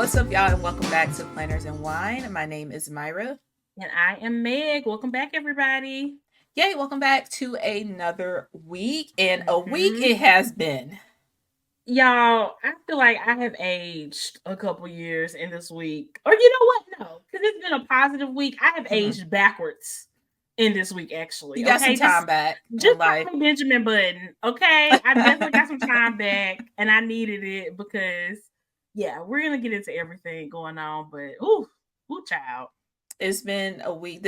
What's up, y'all, and welcome back to Planners and Wine. My name is Myra. And I am Meg. Welcome back, everybody. Yay, welcome back to another week. And a week hmm it has been. Y'all, I feel like I have aged a couple years in this week. Or you know what? No, because it's been a positive week. I have Mhm. aged backwards in this week, You actually. got some Okay, time back in just life. call me Benjamin Button. Okay, I definitely got some time back, and I needed it because, yeah, we're gonna get into everything going on. But ooh, child. It's been a week.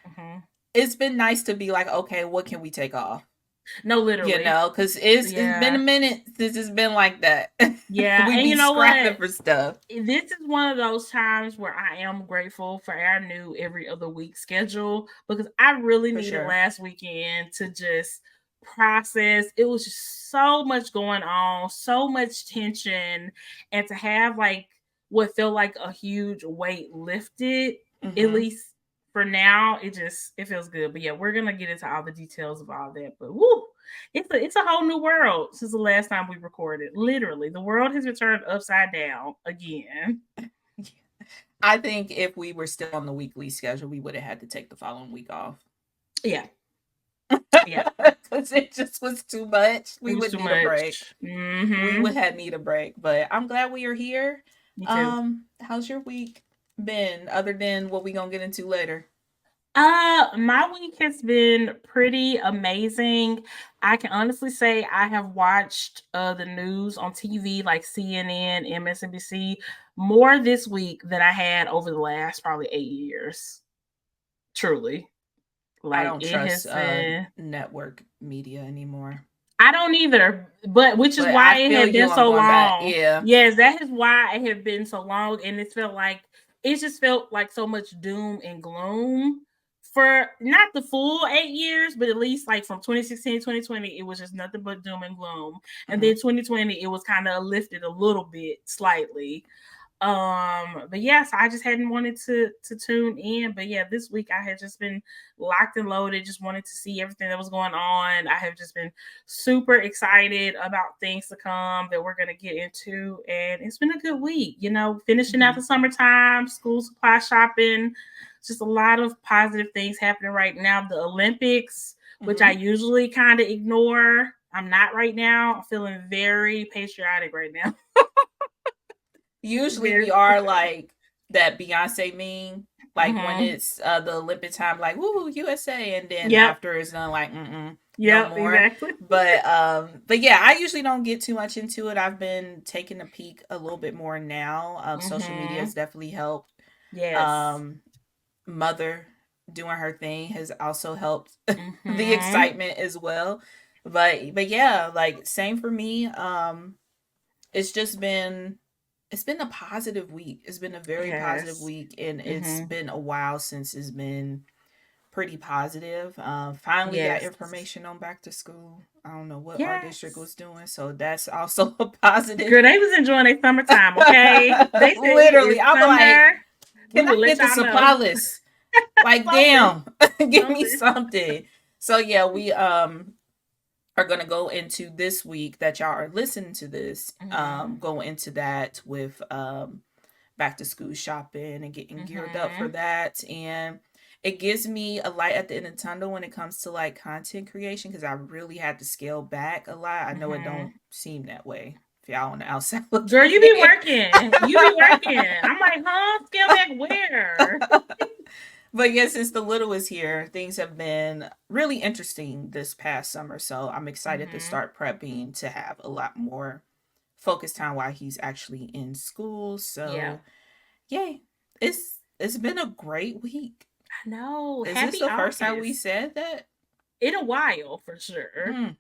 hmm It's been nice to be like, okay, what can we take off? No, literally, Because it's been a yeah. minute since it's been like that. Yeah, We and be you know scrapping what? for stuff. This is one of those times where I am grateful for our new every other week schedule because I really For needed sure. last weekend to just process. It was just so much going on, so much tension, and to have like what felt like a huge weight lifted, at hmm least for now, it feels good. But yeah, we're gonna get into all the details of all that. But woo, it's a whole new world since the last time we recorded. Literally, the world has been turned upside down again. I think if we were still on the weekly schedule, we would have had to take the following week off. Yeah, yeah, Because it just was too much. it We was would too need a break. much. We would have need a break. But I'm glad we are here. Me too. How's your week been other than what we gonna get into later? My week has been pretty amazing. I can honestly say I have watched the news on TV like CNN, MSNBC more this week than I had over the last probably 8 years. Truly, I like don't it trust has been. network media anymore. I don't either, but which is But I why it feel had you been on so going back. long. Yeah. Yes, that is why it had been so long, and it just felt like so much doom and gloom for not the full 8 years, but at least like from 2016 to 2020, it was just nothing but doom and gloom. And hmm then 2020, it was kind of lifted a little bit, slightly. But yes, I just hadn't wanted to tune in. But yeah, this week I had just been locked and loaded, just wanted to see everything that was going on. I have just been super excited about things to come that we're gonna get into, and it's been a good week. Finishing out hmm the summertime, school supply shopping, just a lot of positive things happening right now. The Olympics, which I hmm usually kind of ignore. I'm not right now. I'm feeling very patriotic right now. Usually we Very are patriotic. like that Beyonce meme, like when Mm-hmm. it's the Olympic time, like woo USA, and then Yep. after it's done, like no Yep. more. Exactly. But yeah, I usually don't get too much into it. I've been taking a peek a little bit more now. Social media Mm-hmm. has definitely helped. Yes. Um, Mother doing her thing has also helped the Mm-hmm. excitement as well. But yeah, like same for me. It's just been it's been a positive week. It's been a very positive Yes. week, and it's Mm-hmm. been a while since it's been pretty positive. Finally got Yes. information on back to school. I don't know what our district Yes. was doing, so that's also a positive. Girl, they was enjoying their summertime, okay? They said it is Literally, I'm like, summer. We can I will let get the y'all know. supply list? Like, Something. damn, give me Something. something. So yeah, we are going to go into this week that y'all are listening to this, Mm-hmm. go into that with back to school shopping and getting geared up for Mm-hmm. that. And it gives me a light at the end of the tunnel when it comes to like content creation because I really had to scale back a lot. I know it Mm-hmm. don't seem that way if y'all on the outside Girl, looking you be in. working. You be working. I'm like, huh? Scale back where? But yes, since the little is here, things have been really interesting this past summer. So I'm excited to Mm-hmm. start prepping to have a lot more focus time while he's actually in school. Yeah. So yay. It's been a great week. I know. Is this Happy the first time we August. said that? In a while, for sure. Mm,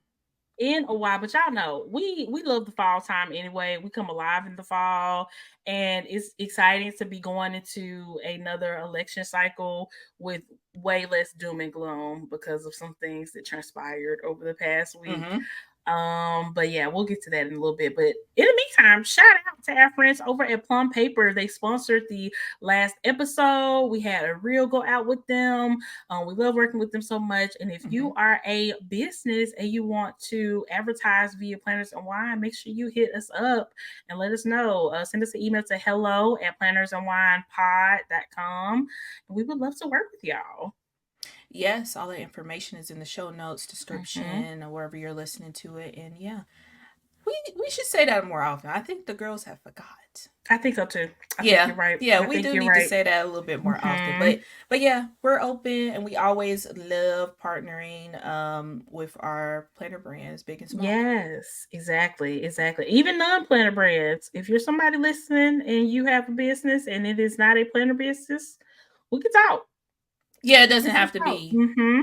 In a while, but y'all know we love the fall time anyway. We come alive in the fall, and it's exciting to be going into another election cycle with way less doom and gloom because of some things that transpired over the past week. mm-hmm. But yeah, we'll get to that in a little bit. But in the meantime, shout out to our friends over at Plum Paper. They sponsored the last episode. We had a real go out with them. We love working with them so much. And if Mm-hmm. you are a business and you want to advertise via Planners and Wine, make sure you hit us up and let us know. Send us an email to hello@plannersandwinepod.com. And we would love to work with y'all. Yes, all the information is in the show notes, Mm-hmm. description, or wherever you're listening to it. And yeah, we should say that more often. I think the girls have forgot. I think so too. I think Yeah, you're right. yeah, I we think do you're need to right. say that a little bit more often. Mm-hmm. But yeah, we're open and we always love partnering with our planner brands, big and small. Yes, exactly, exactly. Even non-planner brands. If you're somebody listening and you have a business and it is not a planner business, we can talk. Yeah, it doesn't We can have to talk. be Mm-hmm.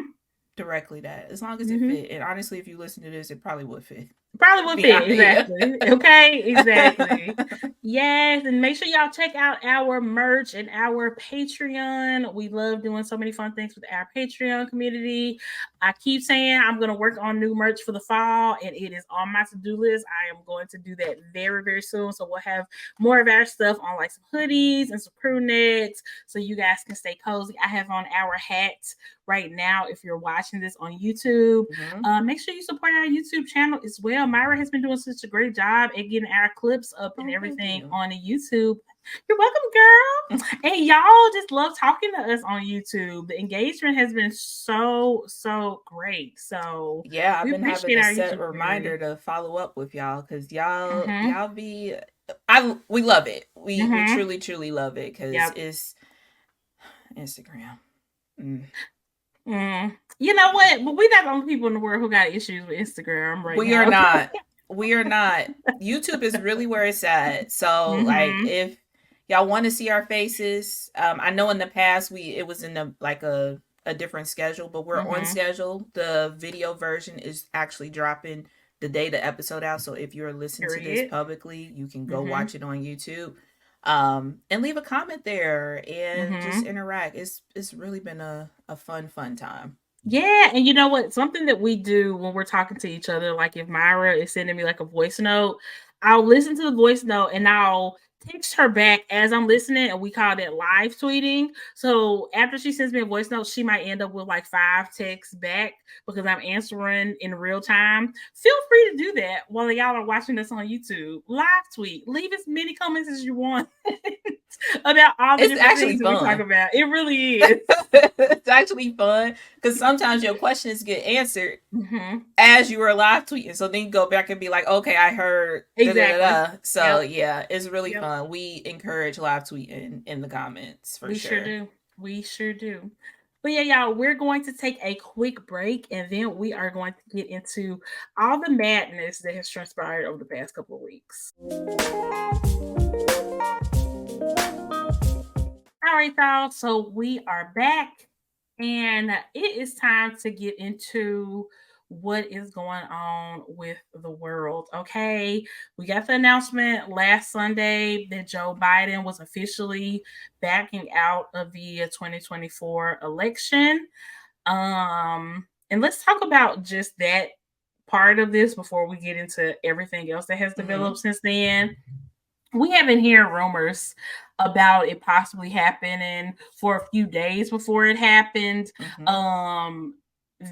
directly that. As long as it Mm-hmm. fit. And honestly, if you listen to this, it probably would fit. Probably would Be fit, honest, yeah. exactly. Okay, exactly. Yes, and make sure y'all check out our merch and our Patreon. We love doing so many fun things with our Patreon community. I keep saying I'm going to work on new merch for the fall, and it is on my to-do list. I am going to do that very, very soon. So we'll have more of our stuff on, like some hoodies and some crew necks, so you guys can stay cozy. I have on our hats right now. If you're watching this on YouTube, Mm-hmm. make sure you support our YouTube channel as well. Myra has been doing such a great job at getting our clips up and Oh, thank everything you. on the YouTube. You're welcome, girl. And y'all just love talking to us on YouTube. The engagement has been so great. So Yeah, I've we been having appreciate a our set YouTube reminder community. to follow up with y'all because y'all Mm-hmm. y'all be I we love it. We Mm-hmm. truly love it because Yep. it's Instagram. Mm. Mm. You know what? But we're not the only people in the world who got issues with Instagram right We are now. not. We are not. YouTube is really where it's at. So like Mm-hmm. if y'all want to see our faces, I know in the past it was in a different schedule, but we're on Mm-hmm. schedule. The video version is actually dropping the day the episode out. So if you're listening to this Period. publicly, you can go Mm-hmm. watch it on YouTube. And leave a comment there and just Mm-hmm. interact. It's really been a fun time. Yeah, and you know what? Something that we do when we're talking to each other, like if Myra is sending me like a voice note, I'll listen to the voice note and I'll text her back as I'm listening, and we call that live tweeting. So after she sends me a voice note, she might end up with like 5 texts back because I'm answering in real time. Feel free to do that while y'all are watching this on YouTube. Live tweet, leave as many comments as you want about all the It's different actually things that we talk fun. about. It really is. It's actually fun because sometimes your questions get answered Mm-hmm. as you were live tweeting. So then you go back and be like, okay, I heard da da da Exactly. da. So Yep. yeah, it's really Yep. fun. We encourage live tweeting in the comments for We sure sure. do. We sure do. But yeah, y'all, we're going to take a quick break and then we are going to get into all the madness that has transpired over the past couple of weeks. All right, y'all. So we are back, and it is time to get into what is going on with the world. Okay, we got the announcement last Sunday that Joe Biden was officially backing out of the 2024 election. And let's talk about just that part of this before we get into everything else that has Mm-hmm. developed since then. We have been hearing rumors about it possibly happening for a few days before it happened. Mm-hmm. Um,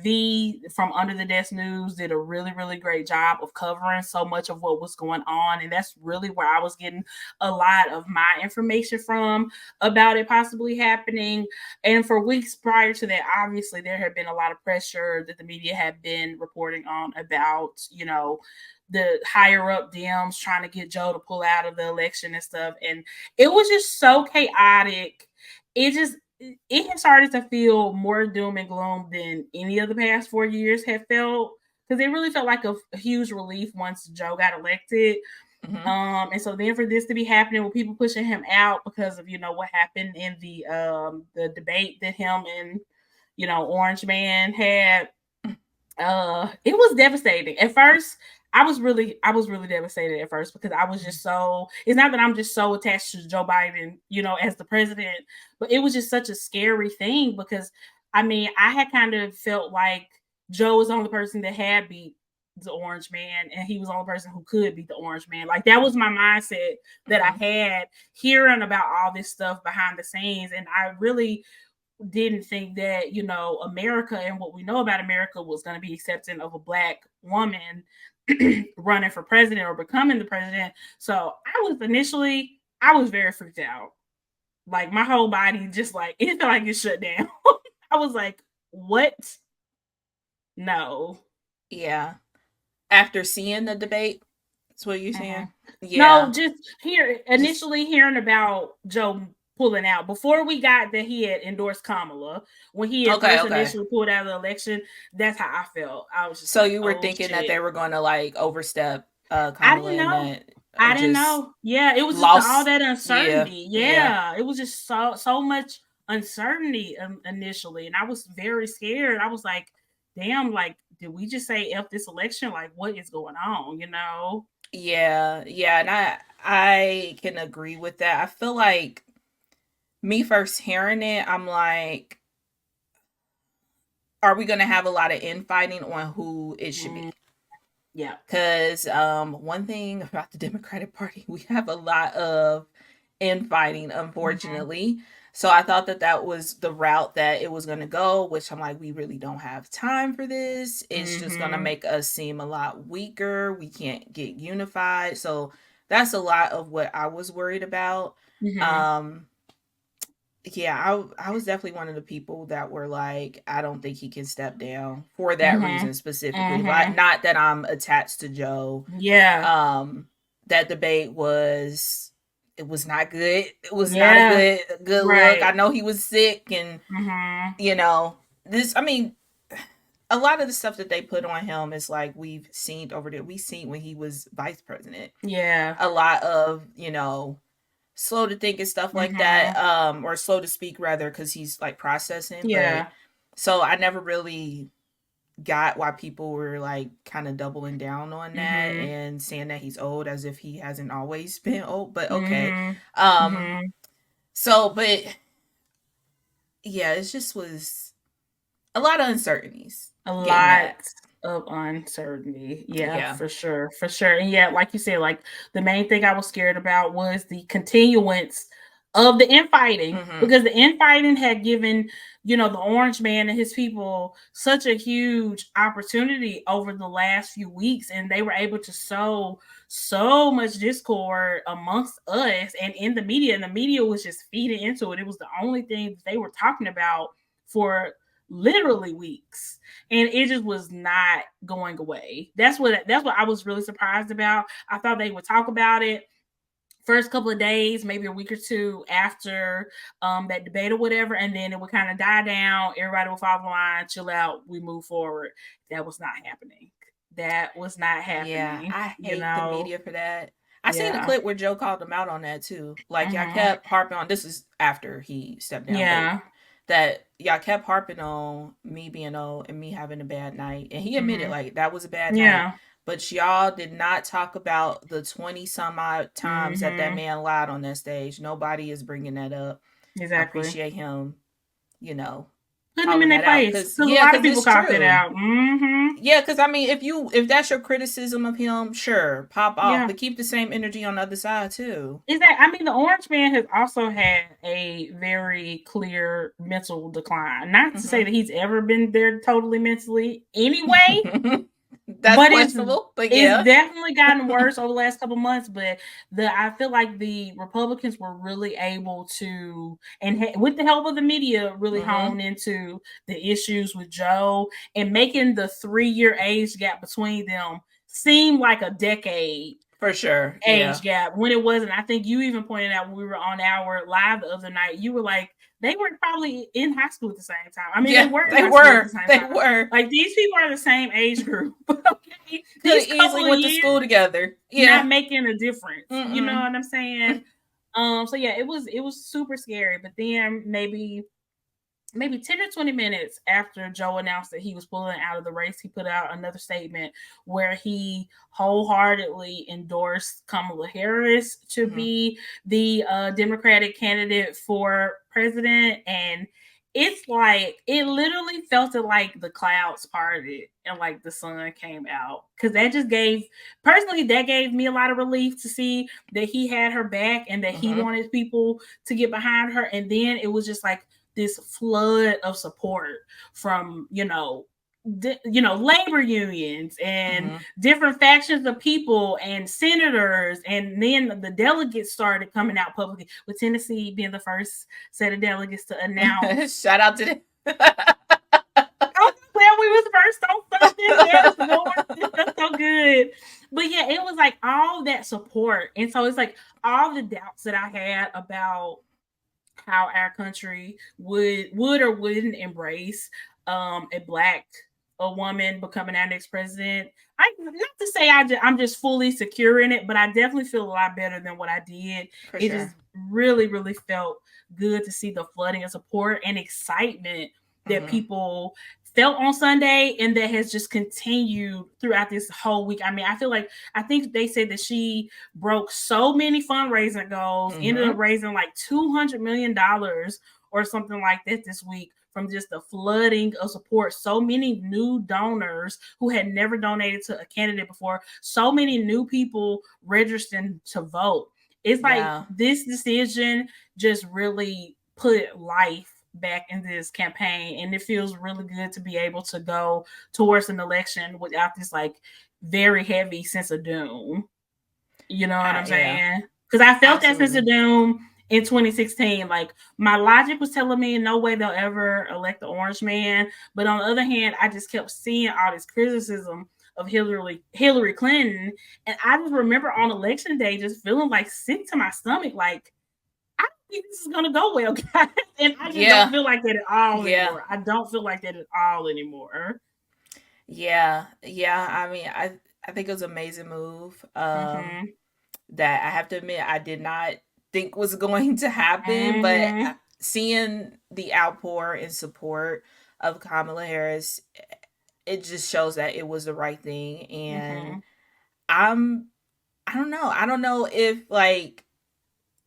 the from Under the Desk News did a really great job of covering so much of what was going on, and that's really where I was getting a lot of my information from about it possibly happening. And for weeks prior to that, obviously there had been a lot of pressure that the media had been reporting on about, the higher up Dems trying to get Joe to pull out of the election and stuff. And it was just so chaotic. It has started to feel more doom and gloom than any of the past 4 years have felt. Because it really felt like a huge relief once Joe got elected. Mm-hmm. And so then for this to be happening with people pushing him out because of what happened in the debate that him and Orange Man had, it was devastating at first. I was really devastated at first because I was just so, it's not that I'm just so attached to Joe Biden, as the president, but it was just such a scary thing because I mean I had kind of felt like Joe was the only person that had beat the orange man, and he was the only person who could beat the orange man. Like that was my mindset that I had hearing about all this stuff behind the scenes. And I really didn't think that, you know, America and what we know about America was going to be accepting of a black woman running for president or becoming the president. So I was very freaked out. Like my whole body just like, it felt like it shut down. I was like, what? No. Yeah. After seeing the debate, that's what you're saying? No, Yeah. just Just initially hearing about Joe pulling out before we got that he had endorsed Kamala. When he had okay, first okay. initially pulled out of the election, that's how I felt. I was just So like, you were oh thinking that shit. they were going to like overstep I Kamala didn't and know. that I didn't just know. Yeah, it was just all lost. that Yeah, uncertainty. yeah, Yeah, it was just so much uncertainty initially, and I was very scared. I was like, damn, like, did we just say F this election? Like, what is going on? You know? yeah, yeah. And I can agree with that. I feel like me first hearing it, I'm like, are we going to have a lot of infighting on who it should Mm, be? yeah. Because one thing about the Democratic Party, we have a lot of infighting, Mm-hmm. unfortunately. So I thought that that was the route that it was going to go, which I'm like, we really don't have time for this. It's just going to Mm-hmm. make us seem a lot weaker. We can't get unified. So that's a lot of what I was worried about. Mm-hmm. Um, yeah, I was definitely one of the people that were like, I don't think he can step down for that Mm-hmm. reason specifically. Like, Mm-hmm. not that I'm attached to Joe. Yeah. Um, that debate was it was not good. It was not a Yeah. good look. I Right. know he was sick, and Mm-hmm. you know this. I mean, a lot of the stuff that they put on him is like we've seen over there. We seen when he was vice president. Yeah. A lot of slow to think and stuff like that, Mm-hmm. or slow to speak rather, because he's like processing. But Yeah. so I never really got why people were like kind of doubling down on that Mm-hmm. and saying that he's old as if he hasn't always been old. But okay. Mm-hmm. Um Mm-hmm. so but yeah, it just was a lot of uncertainties A getting lot that. of uncertainty. Yeah, Yeah. for sure. For sure. And yeah, like you said, like the main thing I was scared about was the continuance of the infighting Mhm. because the infighting had given, you know, the orange man and his people such a huge opportunity over the last few weeks, and they were able to sow so much discord amongst us and in the media, and the media was just feeding into it. It was the only thing that they were talking about for literally weeks, and it just was not going away. That's what I was really surprised about. I thought they would talk about it first couple of days, maybe a week or two after that debate or whatever, and then it would kind of die down. Everybody would fall in line, chill out, we move forward. That was not happening. That was not Yeah, happening. I You hate the know? media for that. I seen a Yeah. clip where Joe called him out on that too. Like y'all Mm-hmm. kept harping on this is after he stepped down, but Yeah. that y'all kept harping on me being old and me having a bad night. And he admitted Mm-hmm. like that was a bad night. Yeah. But y'all did not talk about the 20 some odd times that that Mm-hmm. man lied on that stage. Nobody is bringing that up. I Exactly. appreciate him, you know, Putting them in calling their that out. place Cause because a yeah, lot of cause people it's caught that true. out. Mm-hmm. Yeah, because I mean, if that's your criticism of him, sure, pop off, Yeah. but keep the same energy on the other side too. Is that, I mean, the orange man has also had a very clear mental decline. Not to say Hmm. that he's ever been there totally mentally anyway, That's but questionable, but it's yeah. definitely gotten worse over the last couple months. But I feel like the Republicans were really able to, and with the help of the media, really Hmm. hone into the issues with Joe and making the 3-year age gap between them seem like a decade For sure, age yeah. gap when it wasn't. I think you even pointed out when we were on our live the other night, you were like, they were probably in high school at the same time. I mean, they Yeah, were in they high school at the were. same They time. were. Like these people are the same age group. Okay, Could these have couple easily of went to years school together. not Yeah. making a difference. You know Mm-mm. what I'm saying? So yeah, it was super scary. But then maybe 10 or 20 minutes after Joe announced that he was pulling out of the race, he put out another statement where he wholeheartedly endorsed Kamala Harris to Hmm. be the Democratic candidate for president. And it's like it literally felt like the clouds parted and like the sun came out, because that just gave, personally, that gave me a lot of relief to see that he had her back and that he Mm-hmm. wanted people to get behind her. And then it was just like this flood of support from, labor unions and Mm-hmm. different factions of people and senators, and then the delegates started coming out publicly, with Tennessee being the first set of delegates to announce. Shout out to them. I'm glad we was first on something. Yes, Lord, that's so good. But yeah, it was like all that support, and so it's like all the doubts that I had about how our country would or wouldn't embrace a black a woman becoming our next president. I, not to say I'm just fully secure in it, but I definitely feel a lot better than what I did. For It just sure. really, really felt good to see the flooding of support and excitement that Mm-hmm. people felt on Sunday, and that has just continued throughout this whole week. I mean, I think they said that she broke so many fundraising goals, ended up Mm-hmm. raising like $200 million or something like that this week, from just the flooding of support. So many new donors who had never donated to a candidate before, so many new people registering to vote. It's like Yeah. this decision just really put life back in this campaign, and it feels really good to be able to go towards an election without this like very heavy sense of doom. You know what I'm Yeah. saying? Because I felt that sense of Absolutely. doom in 2016. Like my logic was telling me no way they'll ever elect the orange man. But on the other hand, I just kept seeing all this criticism of Hillary Clinton. And I just remember on election day just feeling like sick to my stomach, like I don't think this is gonna go well, guys. And I just don't Yeah. feel like that at all Yeah. anymore. I don't feel like that at all anymore. Yeah. Yeah. I mean, I think it was an amazing move. Mm-hmm. That I have to admit I did not think was going to happen, but Mm-hmm. seeing the outpour and support of Kamala Harris, it just shows that it was the right thing. And Mm-hmm. I'm I don't know. I don't know if like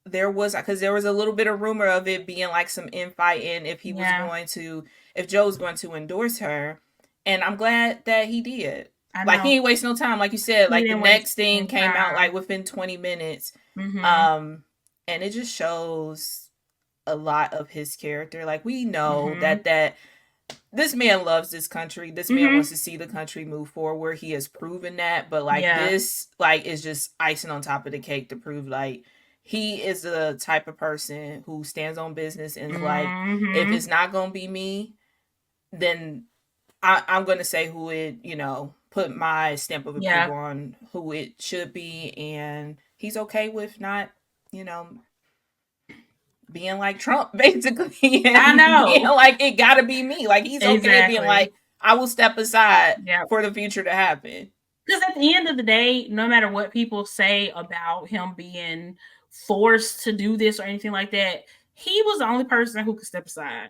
there was, because there was a little bit of rumor of it being like some infighting if he was Yeah, going to, if Joe was going to endorse her. And I'm glad that he did. I Like he know. ain't waste no time. Like you said, He like the didn't waste next thing any came out like time. within 20 minutes. Mhm. Um, and it just shows a lot of his character. Like we know Mhm. that this man loves this country. This man wants Mhm. to see the country move forward. He has proven that. But like Yeah. this, like is just icing on top of the cake to prove like he is the type of person who stands on business and is like, if it's Mhm. not gonna be me, then I'm gonna say who it, put my stamp of Yeah. approval on who it should be, and he's okay with not, you know, being like Trump basically, I and being know. like it gotta be me. Like he's okay being Exactly. like I will step aside Yeah. for the future to happen. Because at the end of the day, no matter what people say about him being forced to do this or anything like that, he was the only person who could step aside.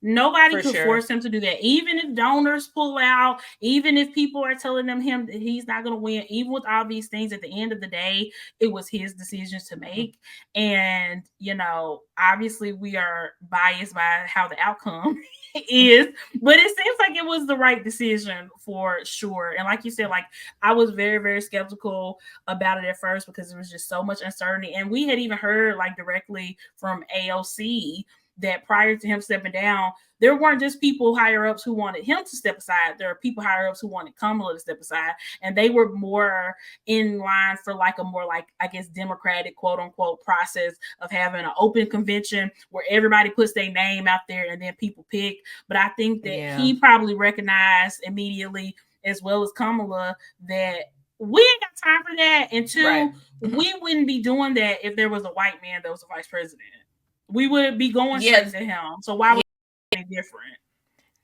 Nobody For could sure. force him to do that. Even if donors pull out, even if people are telling him that he's not going to win, even with all these things, at the end of the day, it was his decisions to make. And, obviously we are biased by how the outcome is, but it seems like it was the right decision for sure. And like you said, like I was very, very skeptical about it at first because there was just so much uncertainty. And we had even heard like directly from AOC that prior to him stepping down, there weren't just people higher ups who wanted him to step aside. There are people higher ups who wanted Kamala to step aside. And they were more in line for like a more like, I guess, democratic quote unquote process of having an open convention where everybody puts their name out there and then people pick. But I think that Yeah. he probably recognized immediately, as well as Kamala, that we ain't got time for that. And Right. two, we wouldn't be doing that if there was a white man that was a vice president. We would be going straight Yeah. to him. So why Yeah. would it be different?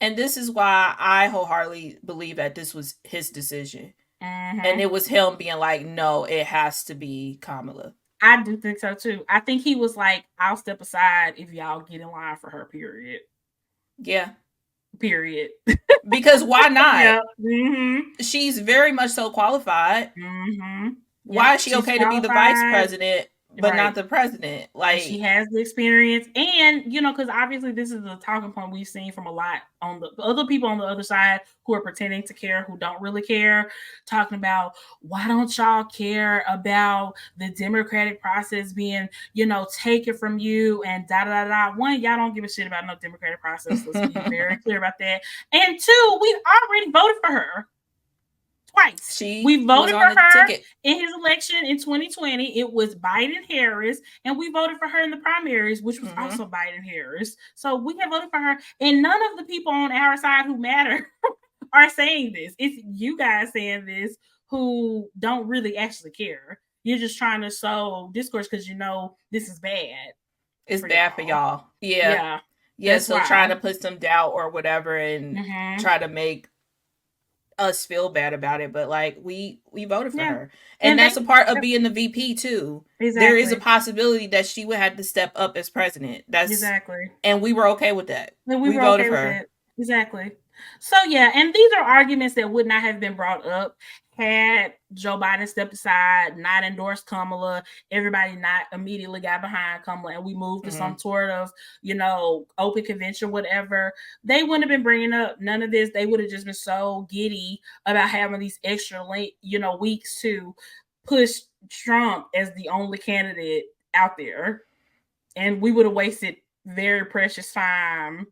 And this is why I wholeheartedly believe that this was his decision. And Mm-hmm. it was him being like, no, it has to be Kamala. I do think so too. I think he was like, I'll step aside if y'all get in line for her, period. Yeah. Period. Because why not? Yeah. Mm-hmm. She's very much so qualified. Mm-hmm. Why Yep. is she She's okay to be the vice qualified. president, but not Right. the president. And she Like, has the experience, and because obviously this is a talking point we've seen from a lot on the other people on the other side who are pretending to care, who don't really care, talking about why don't y'all care about the democratic process being taken from you, and da da da. One, y'all don't give a shit about no democratic process. Let's be very clear about that. And two, we already voted for her twice. she We was voted on for the her ticket. in his election in 2020. It was Biden Harris, and we voted for her in the primaries, which was Mm-hmm. also Biden Harris. So we have voted for her, and none of the people on our side who matter are saying this. It's you guys saying this who don't really actually care. You're just trying to sow discourse because this is bad It's for bad for y'all. y'all. Yeah. Yeah, Yeah. that's So trying why. to put some doubt or whatever and Mm-hmm. try to make us feel bad about it, but like we voted for Yeah, her, and and that's a part of being the VP too. There is a exactly, possibility that she would have to step up as president. That's exactly. and we were okay with that. And we We were voted okay for with her. it. Exactly. So yeah, and these are arguments that would not have been brought up had Joe Biden stepped aside, not endorsed Kamala, everybody not immediately got behind Kamala, and we moved to Mm-hmm. some sort of, open convention, whatever. They wouldn't have been bringing up none of this. They would have just been so giddy about having these extra late, weeks to push Trump as the only candidate out there, and we would have wasted very precious time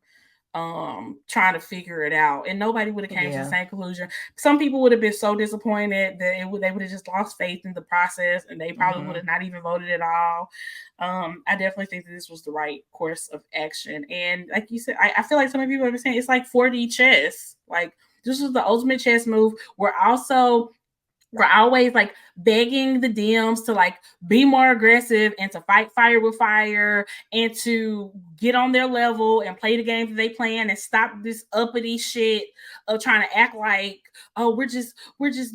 trying to figure it out, and nobody would have came to the Yeah. same conclusion. Some people would have been so disappointed that they would have just lost faith in the process, and they probably would Mm-hmm. have not even voted at all. I definitely think that this was the right course of action, and like you said, I feel like some people have been saying it's like 4D chess. Like, this was the ultimate chess move. We're always like begging the DMs to like be more aggressive and to fight fire with fire and to get on their level and play the games that they playing and stop this uppity shit of trying to act like, oh, we're just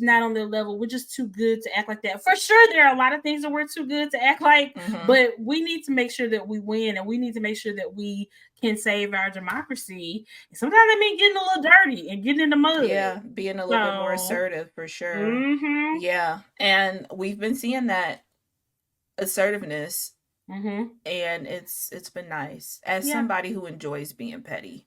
not on their level. We're just too good to act like that. For sure, there are a lot of things that we're too good to act like, Mm-hmm. but we need to make sure that we win, and we need to make sure that we can save our democracy. And sometimes that means getting a little dirty and getting in the mud. Yeah, being a little bit more So, assertive for sure. mm-hmm. Yeah, and we've been seeing that assertiveness, Mm-hmm. and it's been nice. As Yeah, somebody who enjoys being petty,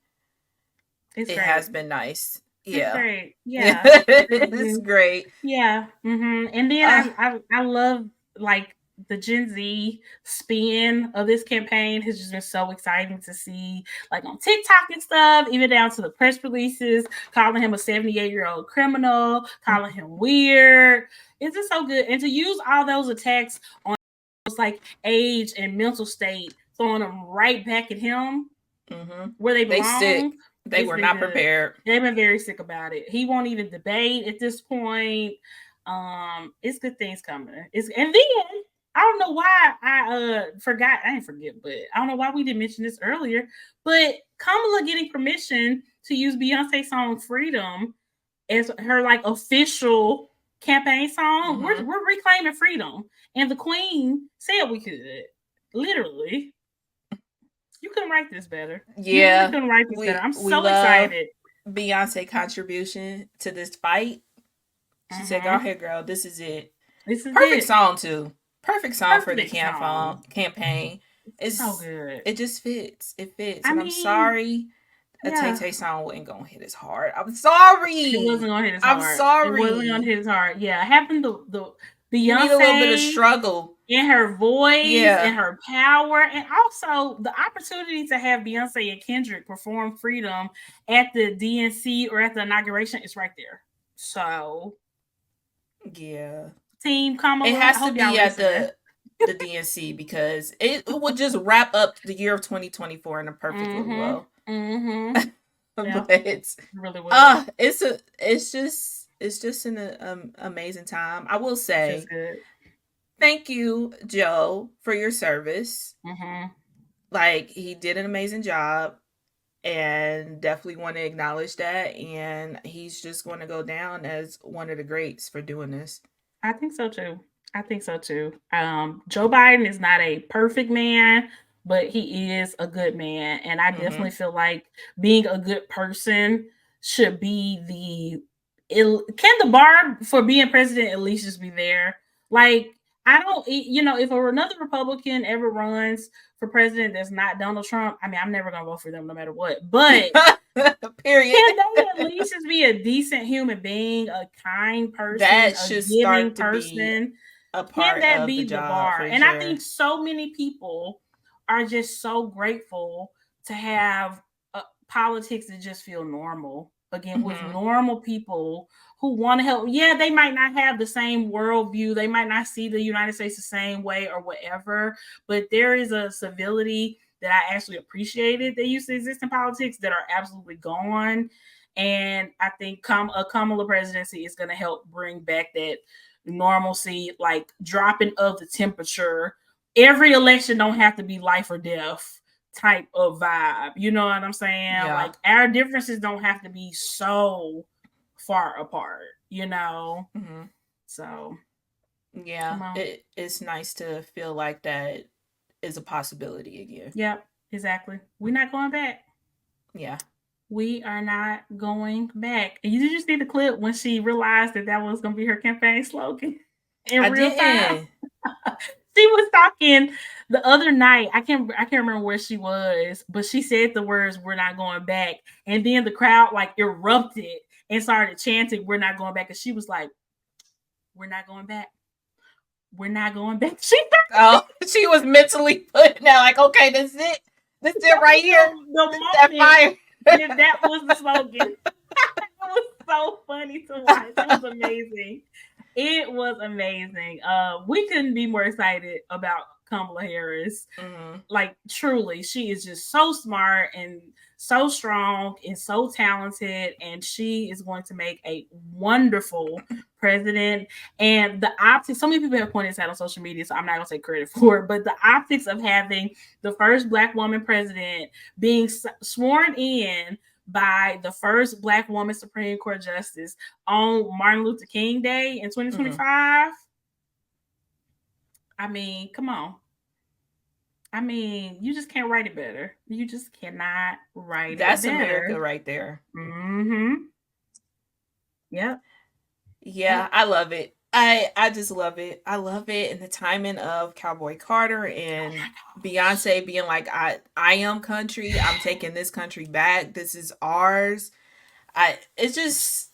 it's it great. has been nice. It's Yeah. great. Yeah. Yeah, It's mhm. great. Yeah. And then Uh I love like the Gen Z spin of this campaign has just been so exciting to see, like on TikTok and stuff, even down to the press releases, calling him a 78-year-old criminal, calling him weird. It's just so good, and to use all those attacks on like age and mental state, throwing them right back at him mm-hmm. where they They belong. sick. They It's were been not good. prepared. They've been very sick about it. He won't even debate at this point. It's good things coming. And then I don't know why I forgot. I didn't forget, but I don't know why we didn't mention this earlier. But Kamala getting permission to use Beyonce's song "Freedom" as her like official campaign song. We're Mm-hmm. we're reclaiming freedom, and the Queen said we could. Literally, you couldn't write this better. You really Yeah. couldn't write this better. We I'm we so love excited. Beyonce contribution to this fight. She said, "Go Mm-hmm. ahead, girl. This is it." This is Perfect it. song too. Perfect song for the Perfect song. campaign. It's so It's good. it just fits. It fits, I and I'm mean, sorry a Tay yeah. Tay song wasn't gonna hit as hard. I'm It wasn't sorry. gonna hit his I'm heart. It wasn't gonna sorry. hit his heart. Yeah, having the You need a little bit of Beyonce struggle. in her voice and Yeah. her power, and also the opportunity to have Beyonce and Kendrick perform Freedom at the DNC or at the inauguration is right there. So, Yeah. Team It Kamala, I has to hope y'all be at listening. the DNC because it would just wrap up the year of 2024 in a perfect little Mm-hmm. bow. Mm-hmm. Yeah, But it's really will. it's just an amazing time. I will This is say good. thank you, Joe, for your service. Mm-hmm. Like he did an amazing job, and definitely want to acknowledge that. And he's just going to go down as one of the greats for doing this. I think so too. I think so too. Joe Biden is not a perfect man, but he is a good man. And I definitely Mm-hmm. feel like being a good person should be can the bar for being president at least just be there? Like, I don't, if another Republican ever runs for president that's not Donald Trump, I mean, I'm never going to vote for them no matter what. But Period. can they at least just be a decent human being, a kind person, That a should giving start to be person? a Can part that of the be the job bar? for And I sure. think so many people are just so grateful to have politics that just feel normal again with normal people who want to help. Yeah, they might not have the same worldview, they might not see the United States the same way or whatever, but there is a civility that I actually appreciated that used to exist in politics that are absolutely gone. And I think a Kamala presidency is going to help bring back that normalcy, like dropping of the temperature. Every election don't have to be life or death type of vibe. You know what I'm saying? Yeah. Like our differences don't have to be so far apart, So Yeah, come on. it's nice to feel like that is a possibility again. Yep, exactly. We're not going back. Yeah. We are not going back. And you just see the clip when she realized that was going to be her campaign slogan in I real time. didn't. She was talking the other night. I can't remember where she was, but she said the words "We're not going back," and then the crowd like erupted and started chanting "We're not going back," and she was like, "We're not going back. We're not going back." Oh, she was mentally putting out like, okay, this is it. This is it right here. The This is that moment fire. that was the slogan. It was so funny to watch. It was amazing. It was amazing. We couldn't be more excited about Kamala Harris. Like truly, she is just so smart and so strong and so talented, and she is going to make a wonderful president. And the optics, so many people have pointed this out on social media, so I'm not gonna take credit for it, but the optics of having the first Black woman president being sworn in by the first Black woman Supreme Court justice on Martin Luther King Day in 2025. I mean, come on. I mean, you just can't write it better. You just cannot write it That's better. America right there. Yep. Yeah, I love it. I just love it. I love it, and the timing of Cowboy Carter and Beyonce being like, I am country. I'm taking this country back. This is ours. It's just,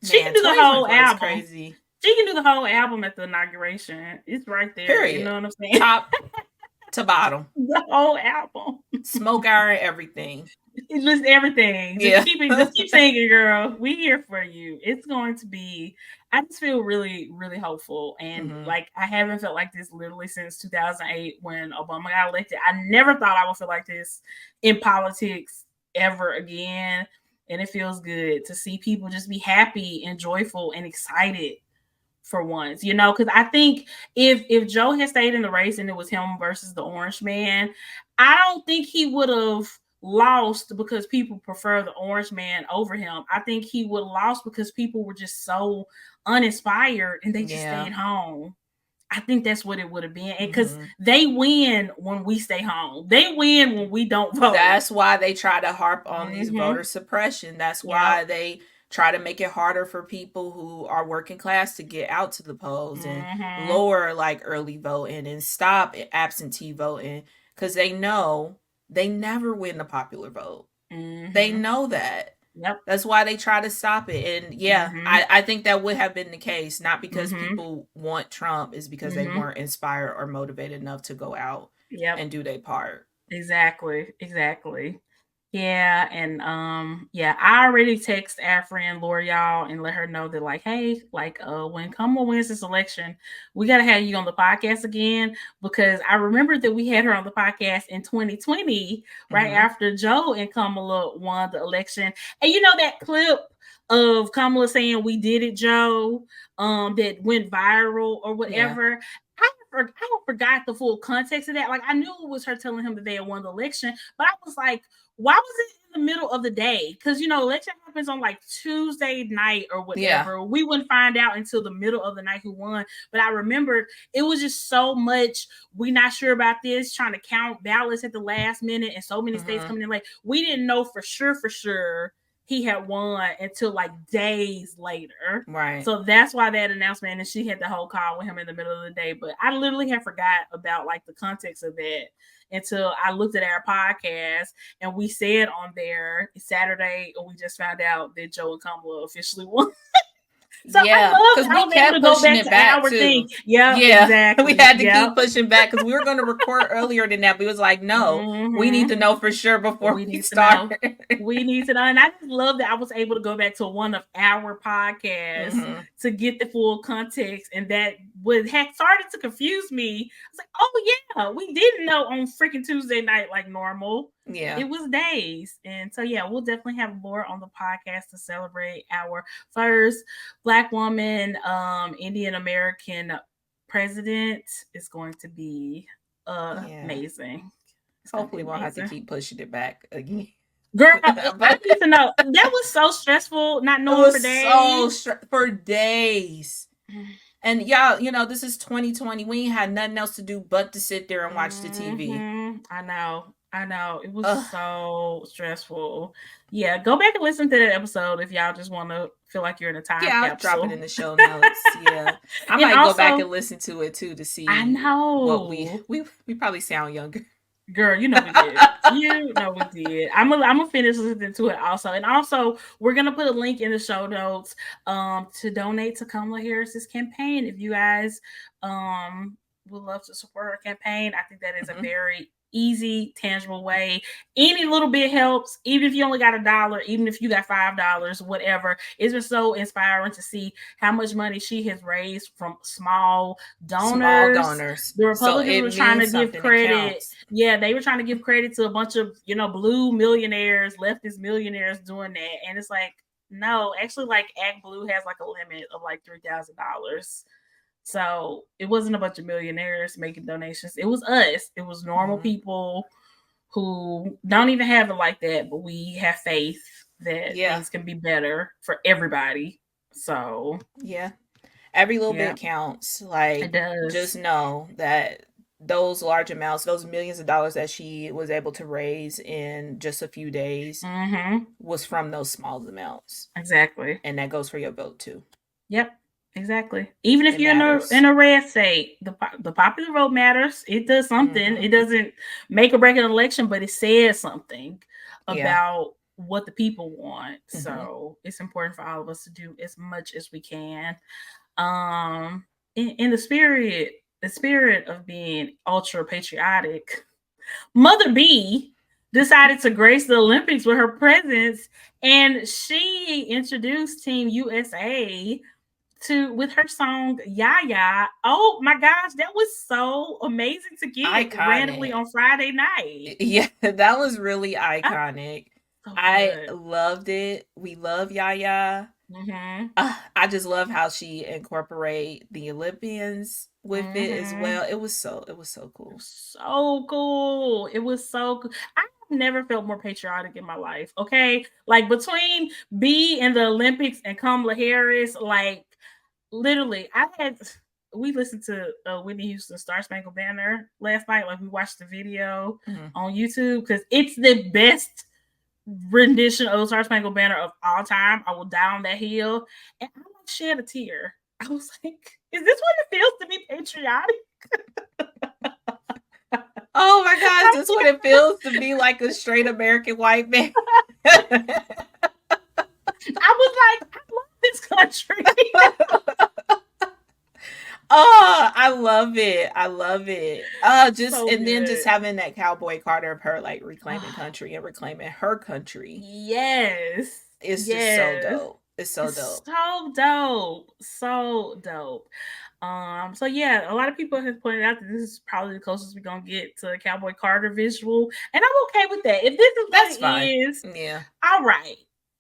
She can man, do the whole 2024 is album. crazy. She can do the whole album at the inauguration. It's right there. Period. You know what I'm saying? Top to bottom. The whole album. Smoke iron, everything. It's just everything. Yeah. Just keep singing, girl. We here for you. It's going to be. I just feel really, really hopeful, and like I haven't felt like this literally since 2008 when Obama got elected. I never thought I would feel like this in politics ever again, and it feels good to see people just be happy and joyful and excited for once, because I think if Joe had stayed in the race and it was him versus the Orange Man, I don't think he would have lost because people prefer the Orange Man over him. I think he would have lost because people were just so uninspired and they just stayed home. I think that's what it would have been. And because they win when we stay home. They win when we don't vote. That's why they try to harp on these voter suppression. That's why they try to make it harder for people who are working class to get out to the polls and lower like early voting and stop absentee voting, because they know they never win the popular vote. They know that. Yep. That's why they try to stop it. And yeah, I think that would have been the case, not because people want Trump, is because they weren't inspired or motivated enough to go out and do their part. Exactly. Yeah, and I already text our friend L'Oreal and let her know that like, hey, like when Kamala wins this election, we gotta have you on the podcast again, because I remember that we had her on the podcast in 2020, right after Joe and Kamala won the election. And you know that clip of Kamala saying "We did it, Joe," that went viral or whatever. Yeah. I forgot the full context of that. Like I knew it was her telling him that they had won the election, but I was like, why was it in the middle of the day? Because election happens on like Tuesday night or whatever. Yeah. We wouldn't find out until the middle of the night who won. But I remember it was just so much. We're not sure about this, trying to count ballots at the last minute, and so many states coming in late. We didn't know for sure he had won until like days later. Right. So that's why that announcement, and she had the whole call with him in the middle of the day. But I literally had forgot about like the context of that until I looked at our podcast, and we said on there Saturday, and we just found out that Joe and Kamala officially won. So yeah, I love because that I we was able kept to go pushing back it to back our too. thing. Yeah, exactly. We had to yep. keep pushing back because we were going to record earlier than that. We was like, no, we need to know for sure before we start. We need to know. And I just love that I was able to go back to one of our podcasts to get the full context. And that had started to confuse me. I was like, oh, yeah, we didn't know on freaking Tuesday night like normal. Yeah. It was days. And so, yeah, we'll definitely have Laura on the podcast to celebrate our first Black woman, Indian American president. Is going to be amazing. Hopefully, we'll have to keep pushing it back again. Girl, I need to know. That was so stressful not knowing for days. For days. And y'all, you know, this is 2020. We ain't had nothing else to do but to sit there and watch the TV. I know. It was so stressful. Yeah, go back and listen to that episode if y'all just want to feel like you're in a time capsule. I'll drop it in the show notes. Yeah. I might also go back and listen to it too to see. I know. What we probably sound younger. Girl, you know we did. You know we did. I'm gonna finish listening to it also. And also we're gonna put a link in the show notes to donate to Kamala Harris's campaign. If you guys would love to support her campaign, I think that is a very easy, tangible way. Any little bit helps, even if you only got $1, even if you got $5, whatever. It's been so inspiring to see how much money she has raised from small donors. The Republicans were trying to give credit. Yeah, they were trying to give credit to a bunch of, blue millionaires, leftist millionaires doing that. And it's like, no, actually, like Act Blue has like a limit of like $3,000. So it wasn't a bunch of millionaires making donations. It was us. It was normal people who don't even have it like that, but we have faith that things can be better for everybody. So yeah, every little bit counts. Like, it does. Just know that those large amounts, those millions of dollars that she was able to raise in just a few days was from those small amounts. Exactly. And that goes for your vote too. Yep. Exactly. Even if you're in a red state, the popular vote matters. It does something. It doesn't make or break an election, but it says something about what the people want. So it's important for all of us to do as much as we can. In the spirit of being ultra patriotic, Mother B decided to grace the Olympics with her presence, and she introduced Team USA with her song Yaya. Oh my gosh, that was so amazing to get randomly on Friday night. Yeah, that was really iconic. I loved it. We love Yaya. I just love how she incorporate the Olympians with it as well. It was so cool. So cool. It was so cool. I've never felt more patriotic in my life. Okay, like between B and the Olympics and Kamala Harris, like. Literally, we listened to Whitney Houston's Star Spangled Banner last night. Like, we watched the video on YouTube because it's the best rendition of the Star Spangled Banner of all time. I will die on that hill. And I like shed a tear. I was like, is this what it feels to be patriotic? Oh my God, is this what it feels to be like a straight American white man? I was like, I love this country. Oh, I love it. Just having that Cowboy Carter of her like reclaiming country and reclaiming her country. Yes. It's just so dope. It's so dope. So dope. So yeah, a lot of people have pointed out that this is probably the closest we're gonna get to a Cowboy Carter visual. And I'm okay with that. If this is what it is, yeah.